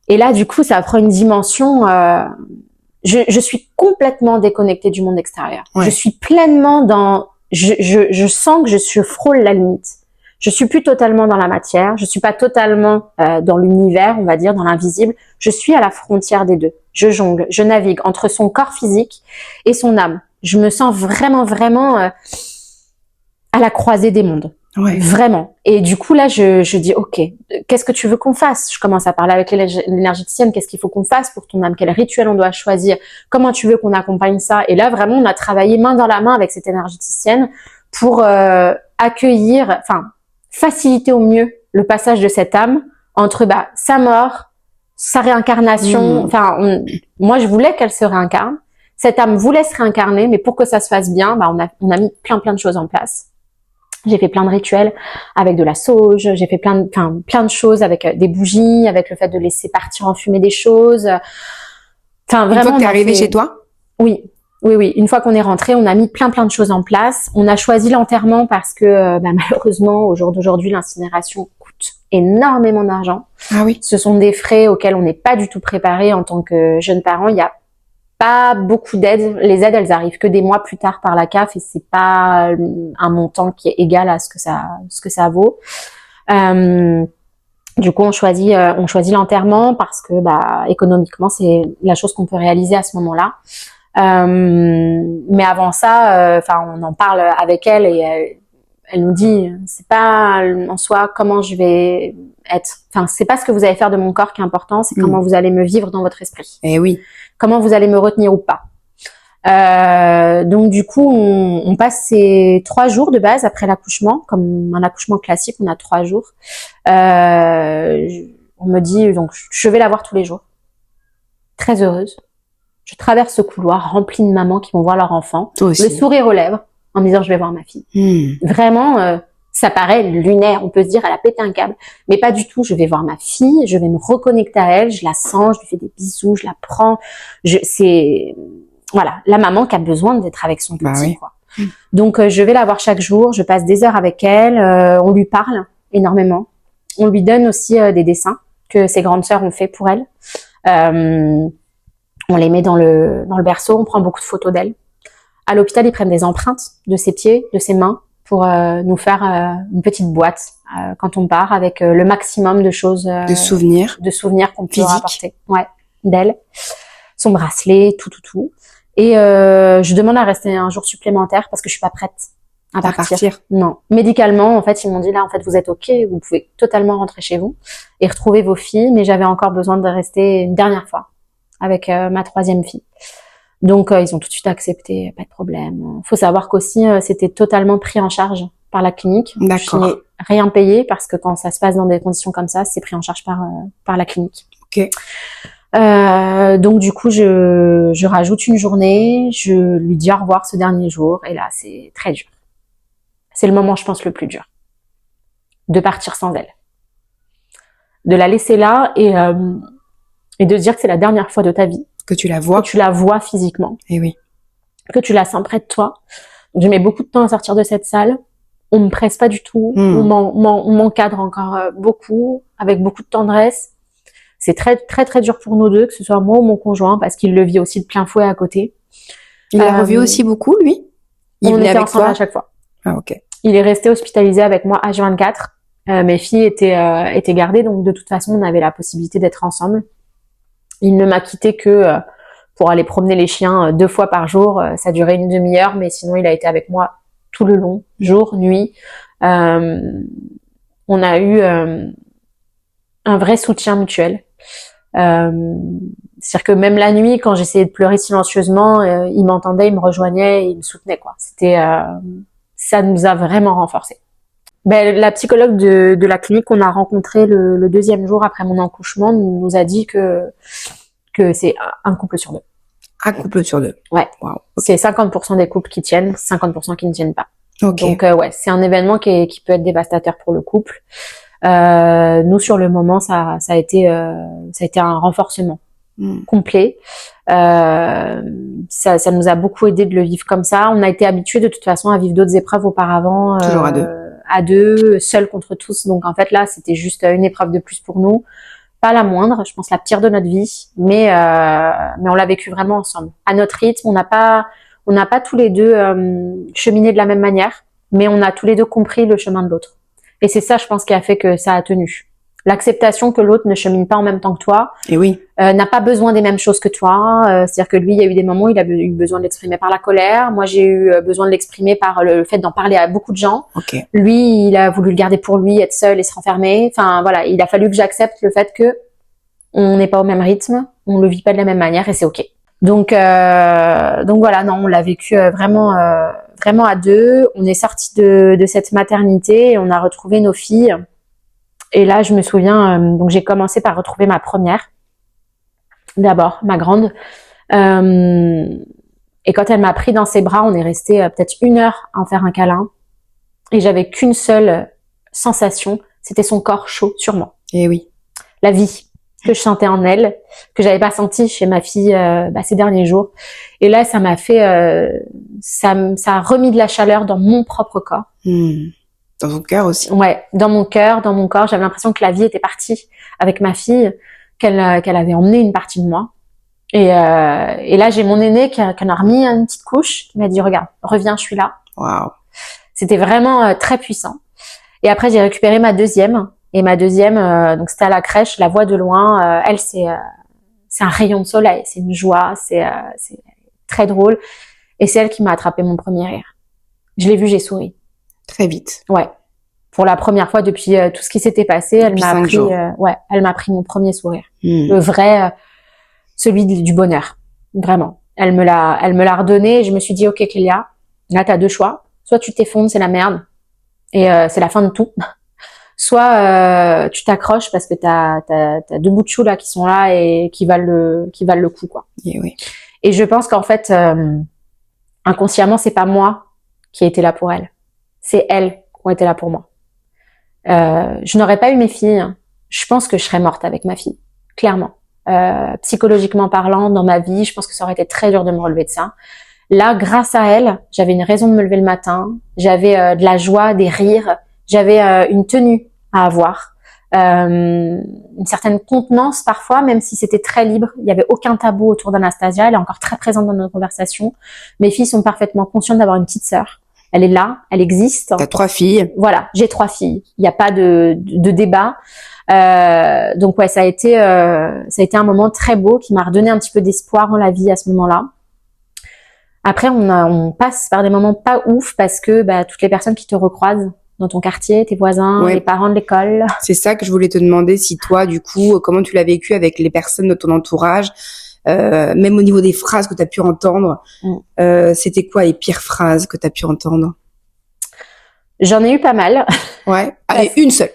Et là, du coup, ça prend une dimension... Je suis complètement déconnectée du monde extérieur. Ouais. Je suis pleinement dans... Je sens que je frôle la limite. Je suis plus totalement dans la matière, je suis pas totalement dans l'univers, on va dire, dans l'invisible. Je suis à la frontière des deux. Je jongle, je navigue entre son corps physique et son âme. Je me sens vraiment à la croisée des mondes. Ouais. Vraiment. Et du coup, là, je dis, OK, qu'est-ce que tu veux qu'on fasse? Je commence à parler avec l'énergéticienne. Qu'est-ce qu'il faut qu'on fasse pour ton âme? Quel rituel on doit choisir? Comment tu veux qu'on accompagne ça? Et là, vraiment, on a travaillé main dans la main avec cette énergéticienne pour accueillir, enfin, faciliter au mieux le passage de cette âme entre sa mort, sa réincarnation. Enfin, moi, je voulais qu'elle se réincarne. Cette âme voulait se réincarner, mais pour que ça se fasse bien, on a mis plein de choses en place. J'ai fait plein de rituels avec de la sauge, j'ai fait plein de choses avec des bougies, avec le fait de laisser partir en fumée des choses. Enfin, vraiment. Une fois que t'es arrivée chez toi? Oui. Une fois qu'on est rentré, on a mis plein de choses en place. On a choisi l'enterrement parce que malheureusement, au jour d'aujourd'hui, l'incinération coûte énormément d'argent. Ah oui. Ce sont des frais auxquels on n'est pas du tout préparé en tant que jeune parent. Il y a pas beaucoup d'aides. Les aides, elles arrivent que des mois plus tard par la CAF et c'est pas un montant qui est égal à ce que ça vaut. Du coup, on choisit l'enterrement parce que économiquement, c'est la chose qu'on peut réaliser à ce moment-là. Mais avant ça, on en parle avec elle et elle nous dit, c'est pas en soi comment je vais être. Enfin, c'est pas ce que vous allez faire de mon corps qui est important, c'est comment vous allez me vivre dans votre esprit. Eh oui. Comment vous allez me retenir ou pas. Donc du coup, on passe ces 3 jours de base après l'accouchement, comme un accouchement classique, on a 3 jours. On me dit donc je vais la voir tous les jours. Très heureuse. Je traverse ce couloir rempli de mamans qui vont voir leur enfant, Toi aussi. le sourire aux lèvres, en me disant je vais voir ma fille. Vraiment, ça paraît lunaire, on peut se dire elle a pété un câble, mais pas du tout. Je vais voir ma fille, je vais me reconnecter à elle, je la sens, je lui fais des bisous, je la prends. C'est voilà, la maman qui a besoin d'être avec son petit. Oui. Quoi. Donc je vais la voir chaque jour, je passe des heures avec elle, on lui parle énormément, on lui donne aussi des dessins que ses grandes sœurs ont fait pour elle. On les met dans le berceau, on prend beaucoup de photos d'elle. À l'hôpital, ils prennent des empreintes de ses pieds, de ses mains, pour nous faire une petite boîte quand on part avec le maximum de choses, de souvenirs qu'on peut rapporter. Ouais, d'elle, son bracelet, tout. Et je demande à rester un jour supplémentaire parce que je suis pas prête à partir. Non, médicalement, en fait, ils m'ont dit là, en fait, vous êtes ok, vous pouvez totalement rentrer chez vous et retrouver vos filles, mais j'avais encore besoin de rester une dernière fois avec ma 3e fille. Donc ils ont tout de suite accepté, pas de problème. Faut savoir qu'aussi c'était totalement pris en charge par la clinique. D'accord. Je n'ai rien payé parce que quand ça se passe dans des conditions comme ça, c'est pris en charge par la clinique. Ok. Donc du coup je rajoute une journée, je lui dis au revoir ce dernier jour et là c'est très dur. C'est le moment je pense le plus dur de partir sans elle, de la laisser là et de se dire que c'est la dernière fois de ta vie. Que tu la vois. Que tu la vois physiquement. Eh oui. Que tu la sens près de toi. Donc, je mets beaucoup de temps à sortir de cette salle. On me presse pas du tout. On m'encadre encore beaucoup, avec beaucoup de tendresse. C'est très dur pour nous deux, que ce soit moi ou mon conjoint, parce qu'il le vit aussi de plein fouet à côté. Il l'a revu aussi beaucoup, lui? Il venait avec ensemble toi à chaque fois. Ah, ok. Il est resté hospitalisé avec moi H24. Mes filles étaient gardées, donc de toute façon, on avait la possibilité d'être ensemble. Il ne m'a quitté que pour aller promener les chiens 2 fois par jour. Ça durait une demi-heure, mais sinon il a été avec moi tout le long, jour, nuit. On a eu un vrai soutien mutuel. C'est-à-dire que même la nuit, quand j'essayais de pleurer silencieusement, il m'entendait, il me rejoignait, et il me soutenait, quoi. Ça nous a vraiment renforcés. La psychologue de la clinique qu'on a rencontrée le 2e jour après mon accouchement nous a dit que c'est un couple sur 2. Un couple sur 2. Ouais. Wow. C'est 50% des couples qui tiennent, 50% qui ne tiennent pas. Okay. Donc ouais, c'est un événement qui peut être dévastateur pour le couple. Nous sur le moment, ça a été un renforcement complet. Ça nous a beaucoup aidé de le vivre comme ça. On a été habitués de toute façon à vivre d'autres épreuves auparavant. Toujours à 2. À 2, seuls contre tous. Donc en fait là, c'était juste une épreuve de plus pour nous. Pas la moindre, je pense la pire de notre vie, mais on l'a vécu vraiment ensemble. À notre rythme, on n'a pas tous les deux cheminé de la même manière, mais on a tous les deux compris le chemin de l'autre. Et c'est ça, je pense, qui a fait que ça a tenu. l'acceptation que l'autre ne chemine pas en même temps que toi, Et oui. n'a pas besoin des mêmes choses que toi. C'est-à-dire que lui, il y a eu des moments où il a eu besoin de l'exprimer par la colère. Moi, j'ai eu besoin de l'exprimer par le fait d'en parler à beaucoup de gens. Ok. Lui, il a voulu le garder pour lui, être seul et se renfermer. Enfin, voilà, il a fallu que j'accepte le fait que on n'est pas au même rythme, on le vit pas de la même manière et c'est ok. Donc voilà, non, on l'a vécu vraiment à deux. On est sortis de cette maternité et on a retrouvé nos filles. Et là, je me souviens, donc j'ai commencé par retrouver ma première. D'abord, ma grande. Et quand elle m'a pris dans ses bras, on est resté peut-être 1 heure à en faire un câlin. Et j'avais qu'une seule sensation, c'était son corps chaud sur moi. Et oui. La vie que je sentais en elle, que j'avais pas senti chez ma fille ces derniers jours. Et là, ça m'a fait, ça a remis de la chaleur dans mon propre corps. Dans ton cœur aussi. Ouais, dans mon cœur, dans mon corps. J'avais l'impression que la vie était partie avec ma fille, qu'elle avait emmené une partie de moi. Et là, j'ai mon aîné qui a remis une petite couche, qui m'a dit, regarde, reviens, je suis là. Waouh. C'était vraiment très puissant. Et après, j'ai récupéré ma deuxième. Et ma deuxième, donc c'était à la crèche, je la vois de loin. Elle, c'est un rayon de soleil, c'est une joie, c'est très drôle. Et c'est elle qui m'a attrapé mon premier rire. Je l'ai vue, j'ai souri. Très vite. Ouais. Pour la première fois depuis tout ce qui s'était passé, elle m'a pris, elle m'a pris mon premier sourire. Le vrai, celui du bonheur. Vraiment. Elle me l'a redonné et je me suis dit, ok, Clélia, là, t'as 2 choix. Soit tu t'effondres, c'est la merde. Et c'est la fin de tout. Soit tu t'accroches parce que t'as 2 bouts de chou là qui sont là et qui valent le coup, quoi. Et oui. Et je pense qu'en fait, inconsciemment, c'est pas moi qui ai été là pour elle. C'est elles qui ont été là pour moi. Je n'aurais pas eu mes filles. Je pense que je serais morte avec ma fille. Clairement. Psychologiquement parlant, dans ma vie, je pense que ça aurait été très dur de me relever de ça. Là, grâce à elle, j'avais une raison de me lever le matin. J'avais de la joie, des rires. J'avais une tenue à avoir. Une certaine contenance parfois, même si c'était très libre. Il n'y avait aucun tabou autour d'Anastasia. Elle est encore très présente dans nos conversations. Mes filles sont parfaitement conscientes d'avoir une petite sœur. Elle est là, elle existe. T'as 3 filles. Voilà, j'ai 3 filles. Il n'y a pas de débat. Donc ouais, ça a été un moment très beau qui m'a redonné un petit peu d'espoir en la vie à ce moment-là. Après, on passe par des moments pas ouf parce que toutes les personnes qui te recroisent dans ton quartier, tes voisins, Ouais. les parents de l'école. C'est ça que je voulais te demander, si toi, du coup, comment tu l'as vécu avec les personnes de ton entourage, même au niveau des phrases que tu as pu entendre. C'était quoi les pires phrases que tu as pu entendre? J'en ai eu pas mal. Ouais. Allez, une seule.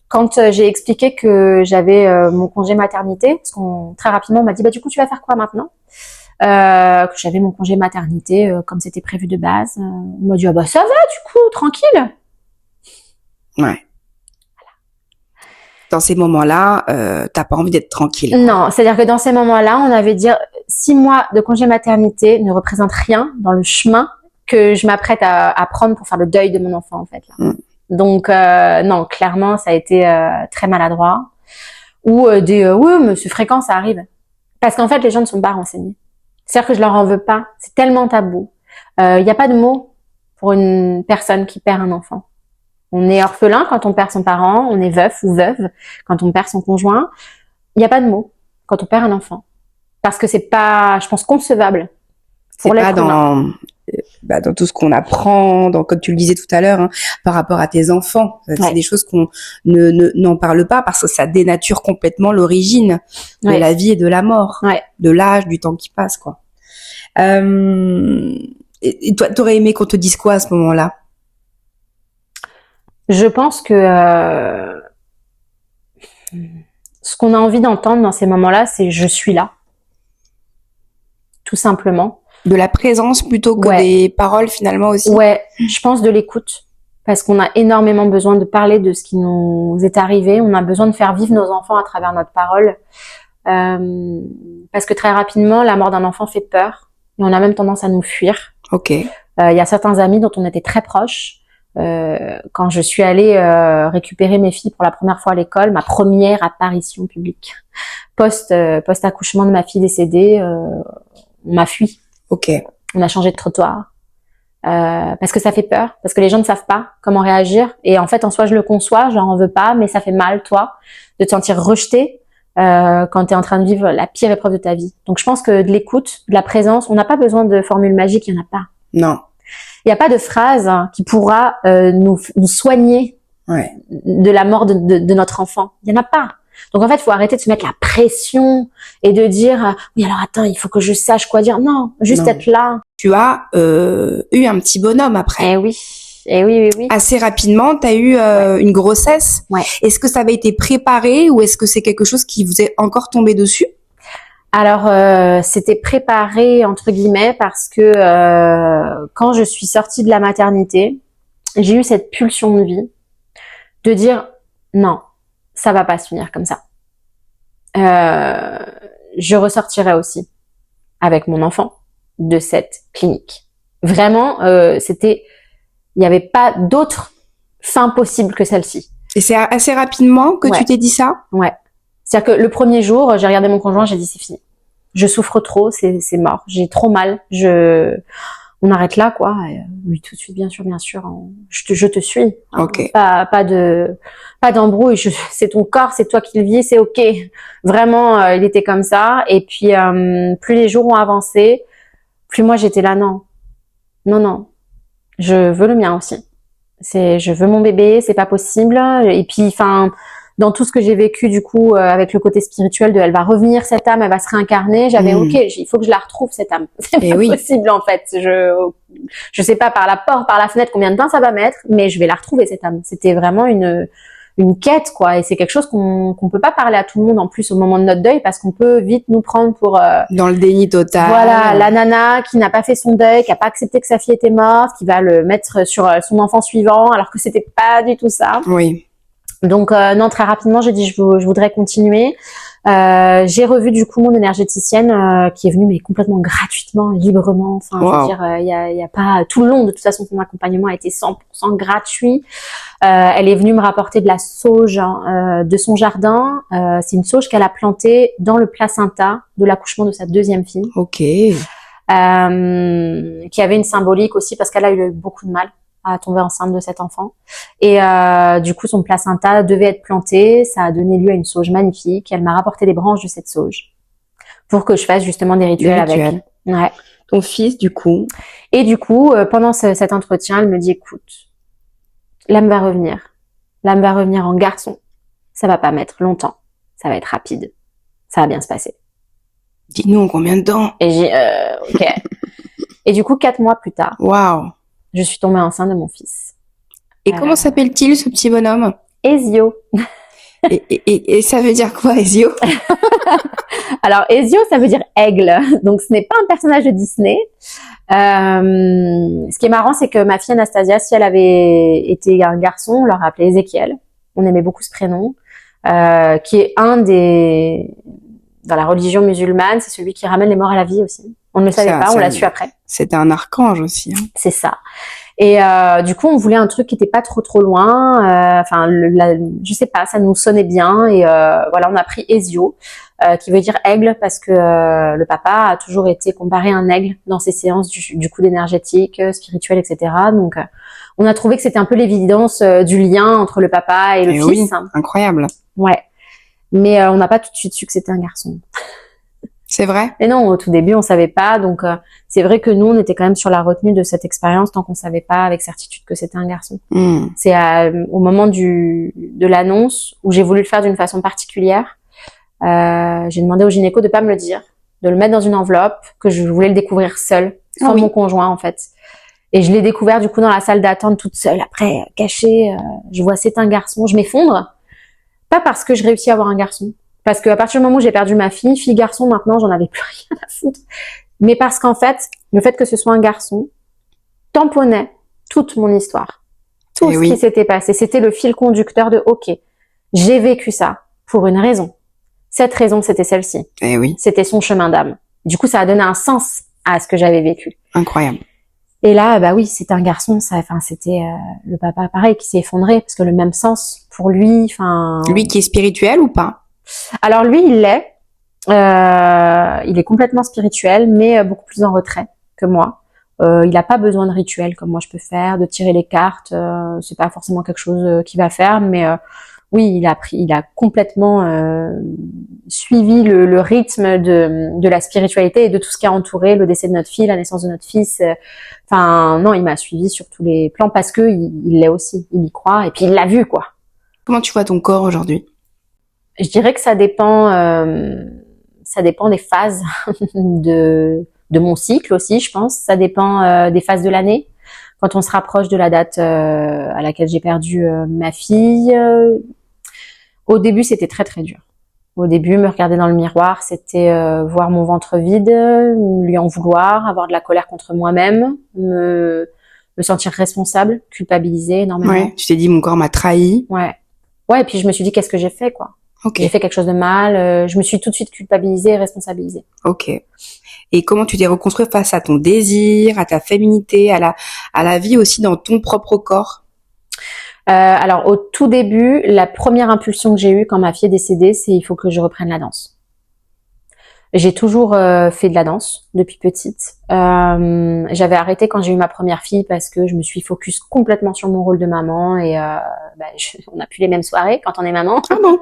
Quand j'ai expliqué que j'avais mon congé maternité, parce qu'on très rapidement on m'a dit du coup tu vas faire quoi maintenant, que j'avais mon congé maternité comme c'était prévu de base, on m'a dit ça va du coup tranquille. Ouais. Dans ces moments-là, t'as pas envie d'être tranquille. Non, c'est-à-dire que dans ces moments-là, on avait dit 6 mois de congé maternité ne représentent rien dans le chemin que je m'apprête à prendre pour faire le deuil de mon enfant en fait. Là. Donc non, clairement, ça a été très maladroit. Ou mais c'est fréquent, ça arrive. Parce qu'en fait, les gens ne sont pas renseignés. C'est-à-dire que je leur en veux pas. C'est tellement tabou. Il n'y a pas de mot pour une personne qui perd un enfant. On est orphelin quand on perd son parent, on est veuf ou veuve quand on perd son conjoint. Il n'y a pas de mot quand on perd un enfant. Parce que c'est pas, je pense, concevable. C'est pas dans tout ce qu'on apprend, comme tu le disais tout à l'heure, par rapport à tes enfants. C'est des choses qu'on n'en parle pas parce que ça dénature complètement l'origine de la vie et de la mort, de l'âge, du temps qui passe, quoi. Et toi, t'aurais aimé qu'on te dise quoi à ce moment-là? Je pense que ce qu'on a envie d'entendre dans ces moments-là, c'est « je suis là ». Tout simplement. De la présence plutôt que des paroles finalement aussi. Ouais, je pense de l'écoute. Parce qu'on a énormément besoin de parler de ce qui nous est arrivé. On a besoin de faire vivre nos enfants à travers notre parole. Parce que très rapidement, la mort d'un enfant fait peur. Et on a même tendance à nous fuir. Ok. Il y a certains amis dont on était très proches. Quand je suis allée récupérer mes filles pour la première fois à l'école, ma première apparition publique, post-accouchement de ma fille décédée, on m'a fui. Ok. On a changé de trottoir. parce que ça fait peur, parce que les gens ne savent pas comment réagir. Et en fait, en soi, je le conçois, j'en veux pas, mais ça fait mal, toi, de te sentir rejeté quand tu es en train de vivre la pire épreuve de ta vie. Donc, je pense que de l'écoute, de la présence, on n'a pas besoin de formule magique, il n'y en a pas. Non. Il n'y a pas de phrase qui pourra nous soigner de la mort de notre enfant. Il n'y en a pas. Donc en fait, il faut arrêter de se mettre la pression et de dire oui alors attends, il faut que je sache quoi dire. Non, juste être là. Tu as eu un petit bonhomme après. Eh oui. Oui. Assez rapidement, tu as eu une grossesse. Ouais. Est-ce que ça avait été préparé ou est-ce que c'est quelque chose qui vous est encore tombé dessus? Alors c'était préparé entre guillemets parce que quand je suis sortie de la maternité, j'ai eu cette pulsion de vie de dire non, ça va pas se finir comme ça. Je ressortirai aussi avec mon enfant de cette clinique. Vraiment, il n'y avait pas d'autre fin possible que celle-ci. Et c'est assez rapidement que tu t'es dit ça? Ouais. C'est-à-dire que le premier jour, j'ai regardé mon conjoint, j'ai dit c'est fini. Je souffre trop, c'est mort. J'ai trop mal. On arrête là, quoi. Et, oui, tout de suite, bien sûr. Je te suis. Hein. Ok. Pas d'embrouille. C'est ton corps, c'est toi qui le vis, c'est ok. Vraiment, il était comme ça. Et puis, plus les jours ont avancé, plus moi j'étais là, non. Je veux le mien aussi. Je veux mon bébé, c'est pas possible. Et puis, enfin, dans tout ce que j'ai vécu, du coup, avec le côté spirituel de elle va revenir, cette âme, elle va se réincarner, j'avais ok, il faut que je la retrouve, cette âme. C'est pas possible, en fait. Je sais pas par la porte, par la fenêtre, combien de temps ça va mettre, mais je vais la retrouver, cette âme. C'était vraiment une quête, quoi. Et c'est quelque chose qu'on peut pas parler à tout le monde, en plus, au moment de notre deuil, parce qu'on peut vite nous prendre pour... dans le déni total. Voilà, la nana qui n'a pas fait son deuil, qui a pas accepté que sa fille était morte, qui va le mettre sur son enfant suivant, alors que c'était pas du tout ça. Oui. Donc non, très rapidement, j'ai dit je voudrais continuer. J'ai revu du coup mon énergéticienne qui est venue mais complètement gratuitement, librement. Enfin, je veux dire, il y a pas tout le long. De toute façon, son accompagnement a été 100% gratuit. Elle est venue me rapporter de la sauge de son jardin. C'est une sauge qu'elle a plantée dans le placenta de l'accouchement de sa deuxième fille. Ok. Qui avait une symbolique aussi parce qu'elle a eu beaucoup de mal à tomber enceinte de cet enfant. Et du coup, son placenta devait être planté. Ça a donné lieu à une sauge magnifique. Elle m'a rapporté les branches de cette sauge pour que je fasse justement des rituels avec. Ouais. Ton fils, du coup. Et du coup, pendant cet entretien, elle me dit, écoute, l'âme va revenir. L'âme va revenir en garçon. Ça va pas mettre longtemps. Ça va être rapide. Ça va bien se passer. Dis-nous en combien de temps? Et j'ai ok. Et du coup, 4 mois plus tard. Waouh. Je suis tombée enceinte de mon fils. Et comment s'appelle-t-il, ce petit bonhomme? Ezio. Et ça veut dire quoi, Ezio? Alors, Ezio, ça veut dire aigle. Donc, ce n'est pas un personnage de Disney. Ce qui est marrant, c'est que ma fille Anastasia, si elle avait été un garçon, on l'aurait appelé Ézéchiel. On aimait beaucoup ce prénom, qui est un des... Dans la religion musulmane, c'est celui qui ramène les morts à la vie aussi. On ne le savait pas, on l'a su après. C'était un archange aussi. Hein. C'est ça. Et du coup, on voulait un truc qui était pas trop loin. Enfin, je sais pas, ça nous sonnait bien. Et voilà, on a pris Ezio, qui veut dire aigle, parce que le papa a toujours été comparé à un aigle dans ses séances du coup d'énergétique, spirituelle, etc. Donc, on a trouvé que c'était un peu l'évidence du lien entre le papa et le fils. Oui, incroyable. Ouais. Mais on n'a pas tout de suite su que c'était un garçon. C'est vrai? Et non, au tout début, on savait pas. Donc, c'est vrai que nous, on était quand même sur la retenue de cette expérience tant qu'on savait pas avec certitude que c'était un garçon. C'est au moment de l'annonce où j'ai voulu le faire d'une façon particulière. J'ai demandé au gynéco de pas me le dire, de le mettre dans une enveloppe, que je voulais le découvrir seul, sans mon conjoint en fait. Et je l'ai découvert du coup dans la salle d'attente toute seule. Après, cachée, je vois c'est un garçon, je m'effondre. Pas parce que je réussis à avoir un garçon. Parce qu'à partir du moment où j'ai perdu ma fille, garçon, maintenant, j'en avais plus rien à foutre. Mais parce qu'en fait, le fait que ce soit un garçon tamponnait toute mon histoire. Tout ce qui s'était passé. C'était le fil conducteur de, ok, j'ai vécu ça pour une raison. Cette raison, c'était celle-ci. Eh oui. C'était son chemin d'âme. Du coup, ça a donné un sens à ce que j'avais vécu. Incroyable. Et là, bah oui, c'était un garçon. C'était le papa, pareil, qui s'est effondré parce que le même sens pour lui. Enfin. Lui qui est spirituel ou pas? Alors lui, il l'est. Il est complètement spirituel, mais beaucoup plus en retrait que moi. Il n'a pas besoin de rituel comme moi je peux faire, de tirer les cartes. C'est pas forcément quelque chose qu'il va faire, mais oui, il a complètement suivi le rythme de la spiritualité et de tout ce qui a entouré le décès de notre fille, la naissance de notre fils. Enfin, non, il m'a suivi sur tous les plans parce que il l'est aussi, il y croit et puis il l'a vu, quoi. Comment tu vois ton corps aujourd'hui? Je dirais que ça dépend des phases de mon cycle aussi, je pense. Ça dépend des phases de l'année. Quand on se rapproche de la date à laquelle j'ai perdu ma fille, au début c'était très très dur. Au début, me regarder dans le miroir, c'était voir mon ventre vide, lui en vouloir, avoir de la colère contre moi-même, me sentir responsable, culpabiliser énormément. Ouais, tu t'es dit mon corps m'a trahi. Ouais, et puis je me suis dit qu'est-ce que j'ai fait, quoi. Ok. J'ai fait quelque chose de mal, je me suis tout de suite culpabilisée et responsabilisée. Ok. Et comment tu t'es reconstruit face à ton désir, à ta féminité, à la vie aussi dans ton propre corps? Alors au tout début, la première impulsion que j'ai eue quand ma fille est décédée, c'est il faut que je reprenne la danse. J'ai toujours fait de la danse depuis petite. J'avais arrêté quand j'ai eu ma première fille parce que je me suis focus complètement sur mon rôle de maman et on n'a plus les mêmes soirées quand on est maman. Ah bon?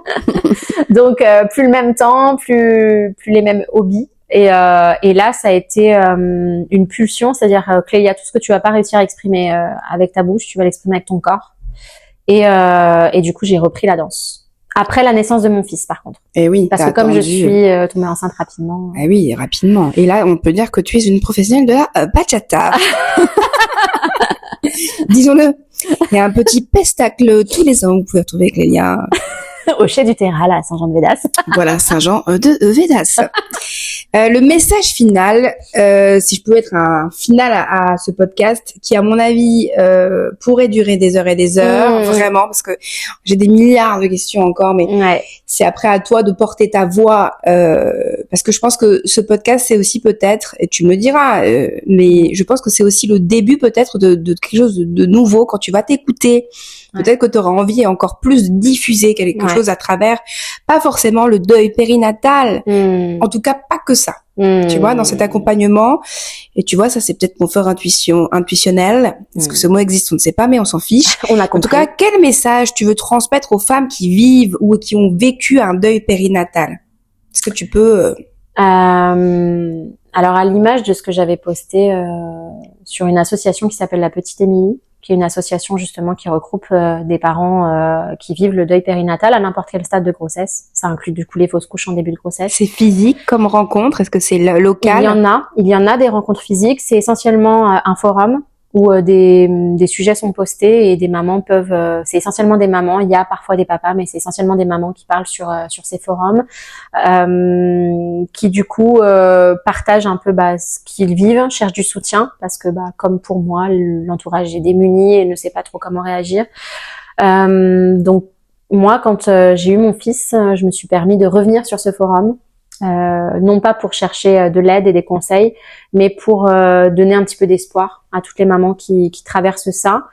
Donc plus le même temps, plus les mêmes hobbies. Et là, ça a été une pulsion, c'est-à-dire Clélia, tout ce que tu vas pas réussir à exprimer avec ta bouche, tu vas l'exprimer avec ton corps. Et du coup, j'ai repris la danse. Après la naissance de mon fils, par contre. Et oui, parce que comme je suis tombée enceinte rapidement. Eh oui, rapidement. Et là, on peut dire que tu es une professionnelle de la bachata. Disons-le. Il y a un petit pestacle tous les ans, vous pouvez retrouver Clélia. Au Chai du Terral à Saint-Jean-de-Védas. Voilà, Saint-Jean de Védas. Le message final, si je pouvais être un final à ce podcast, qui à mon avis pourrait durer des heures et des heures, vraiment, parce que j'ai des milliards de questions encore, mais c'est après à toi de porter ta voix, parce que je pense que ce podcast, c'est aussi peut-être, et tu me diras, mais je pense que c'est aussi le début peut-être de quelque chose de nouveau quand tu vas t'écouter. Peut-être que tu auras envie encore plus de diffuser quelque chose à travers, pas forcément le deuil périnatal, en tout cas pas que ça, tu vois, dans cet accompagnement. Et tu vois, ça c'est peut-être mon fort intuitionnel, est-ce que ce mot existe, on ne sait pas, mais on s'en fiche. On a compris. En tout cas, quel message tu veux transmettre aux femmes qui vivent ou qui ont vécu un deuil périnatal? Est-ce que tu peux... Alors à l'image de ce que j'avais posté sur une association qui s'appelle La Petite Émilie, qui est une association justement qui regroupe des parents qui vivent le deuil périnatal à n'importe quel stade de grossesse. Ça inclut du coup les fausses couches en début de grossesse. C'est physique comme rencontre? Est-ce que c'est local? Il y en a des rencontres physiques. C'est essentiellement un forum où des sujets sont postés et des mamans peuvent... c'est essentiellement des mamans, il y a parfois des papas, mais c'est essentiellement des mamans qui parlent sur ces forums, qui du coup partagent un peu ce qu'ils vivent, cherchent du soutien, parce que comme pour moi, l'entourage est démuni et ne sait pas trop comment réagir. Donc moi, quand j'ai eu mon fils, je me suis permis de revenir sur ce forum, non pas pour chercher de l'aide et des conseils, mais pour donner un petit peu d'espoir à toutes les mamans qui traversent ça,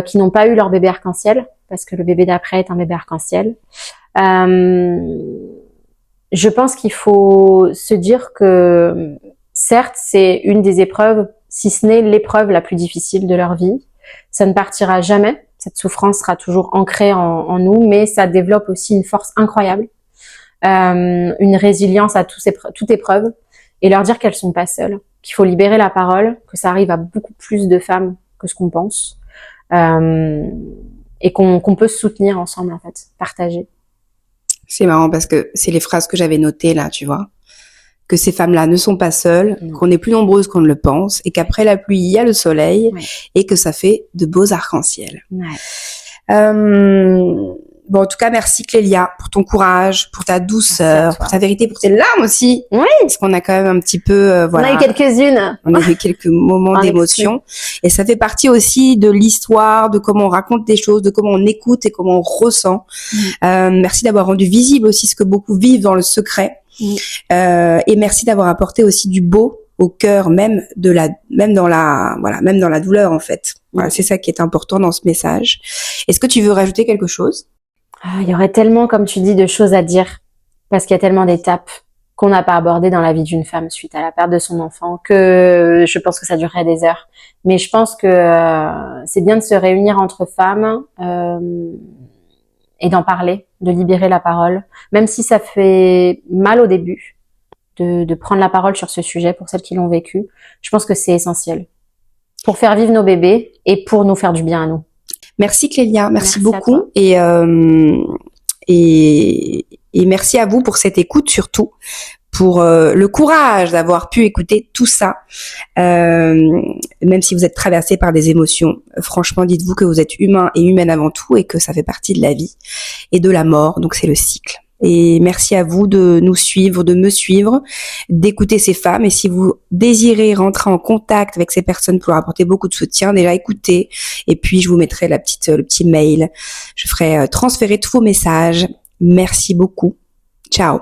qui n'ont pas eu leur bébé arc-en-ciel, parce que le bébé d'après est un bébé arc-en-ciel. Je pense qu'il faut se dire que certes, c'est une des épreuves, si ce n'est l'épreuve la plus difficile de leur vie. Ça ne partira jamais, cette souffrance sera toujours ancrée en nous, mais ça développe aussi une force incroyable. Une résilience à toute épreuve, et leur dire qu'elles sont pas seules, qu'il faut libérer la parole, que ça arrive à beaucoup plus de femmes que ce qu'on pense, et qu'on peut se soutenir ensemble, en fait, partager. C'est marrant parce que c'est les phrases que j'avais notées là, tu vois, que ces femmes-là ne sont pas seules, qu'on est plus nombreuses qu'on ne le pense, et qu'après la pluie il y a le soleil, et que ça fait de beaux arcs-en-ciel. Bon, en tout cas, merci Clélia pour ton courage, pour ta douceur, pour ta vérité, pour tes larmes aussi. Oui. Parce qu'on a quand même un petit peu, voilà. On a eu quelques-unes. On a eu quelques moments d'émotion. Et ça fait partie aussi de l'histoire, de comment on raconte des choses, de comment on écoute et comment on ressent. Merci d'avoir rendu visible aussi ce que beaucoup vivent dans le secret. Et merci d'avoir apporté aussi du beau au cœur, même dans la douleur, en fait. Voilà, c'est ça qui est important dans ce message. Est-ce que tu veux rajouter quelque chose? Il y aurait tellement, comme tu dis, de choses à dire, parce qu'il y a tellement d'étapes. qu'on n'a pas abordé dans la vie d'une femme suite à la perte de son enfant, que je pense que ça durerait des heures. Mais je pense que c'est bien de se réunir entre femmes et d'en parler, de libérer la parole, même si ça fait mal au début, de prendre la parole sur ce sujet pour celles qui l'ont vécu. Je pense que c'est essentiel pour faire vivre nos bébés et pour nous faire du bien à nous. Merci Clélia, merci beaucoup et merci à vous pour cette écoute surtout, pour le courage d'avoir pu écouter tout ça, même si vous êtes traversé par des émotions. Franchement, dites-vous que vous êtes humain et humaine avant tout et que ça fait partie de la vie et de la mort, donc c'est le cycle. Et merci à vous de nous suivre, de me suivre, d'écouter ces femmes. Et si vous désirez rentrer en contact avec ces personnes pour leur apporter beaucoup de soutien, déjà écoutez. Et puis je vous mettrai le petit mail. Je ferai transférer tous vos messages. Merci beaucoup. Ciao.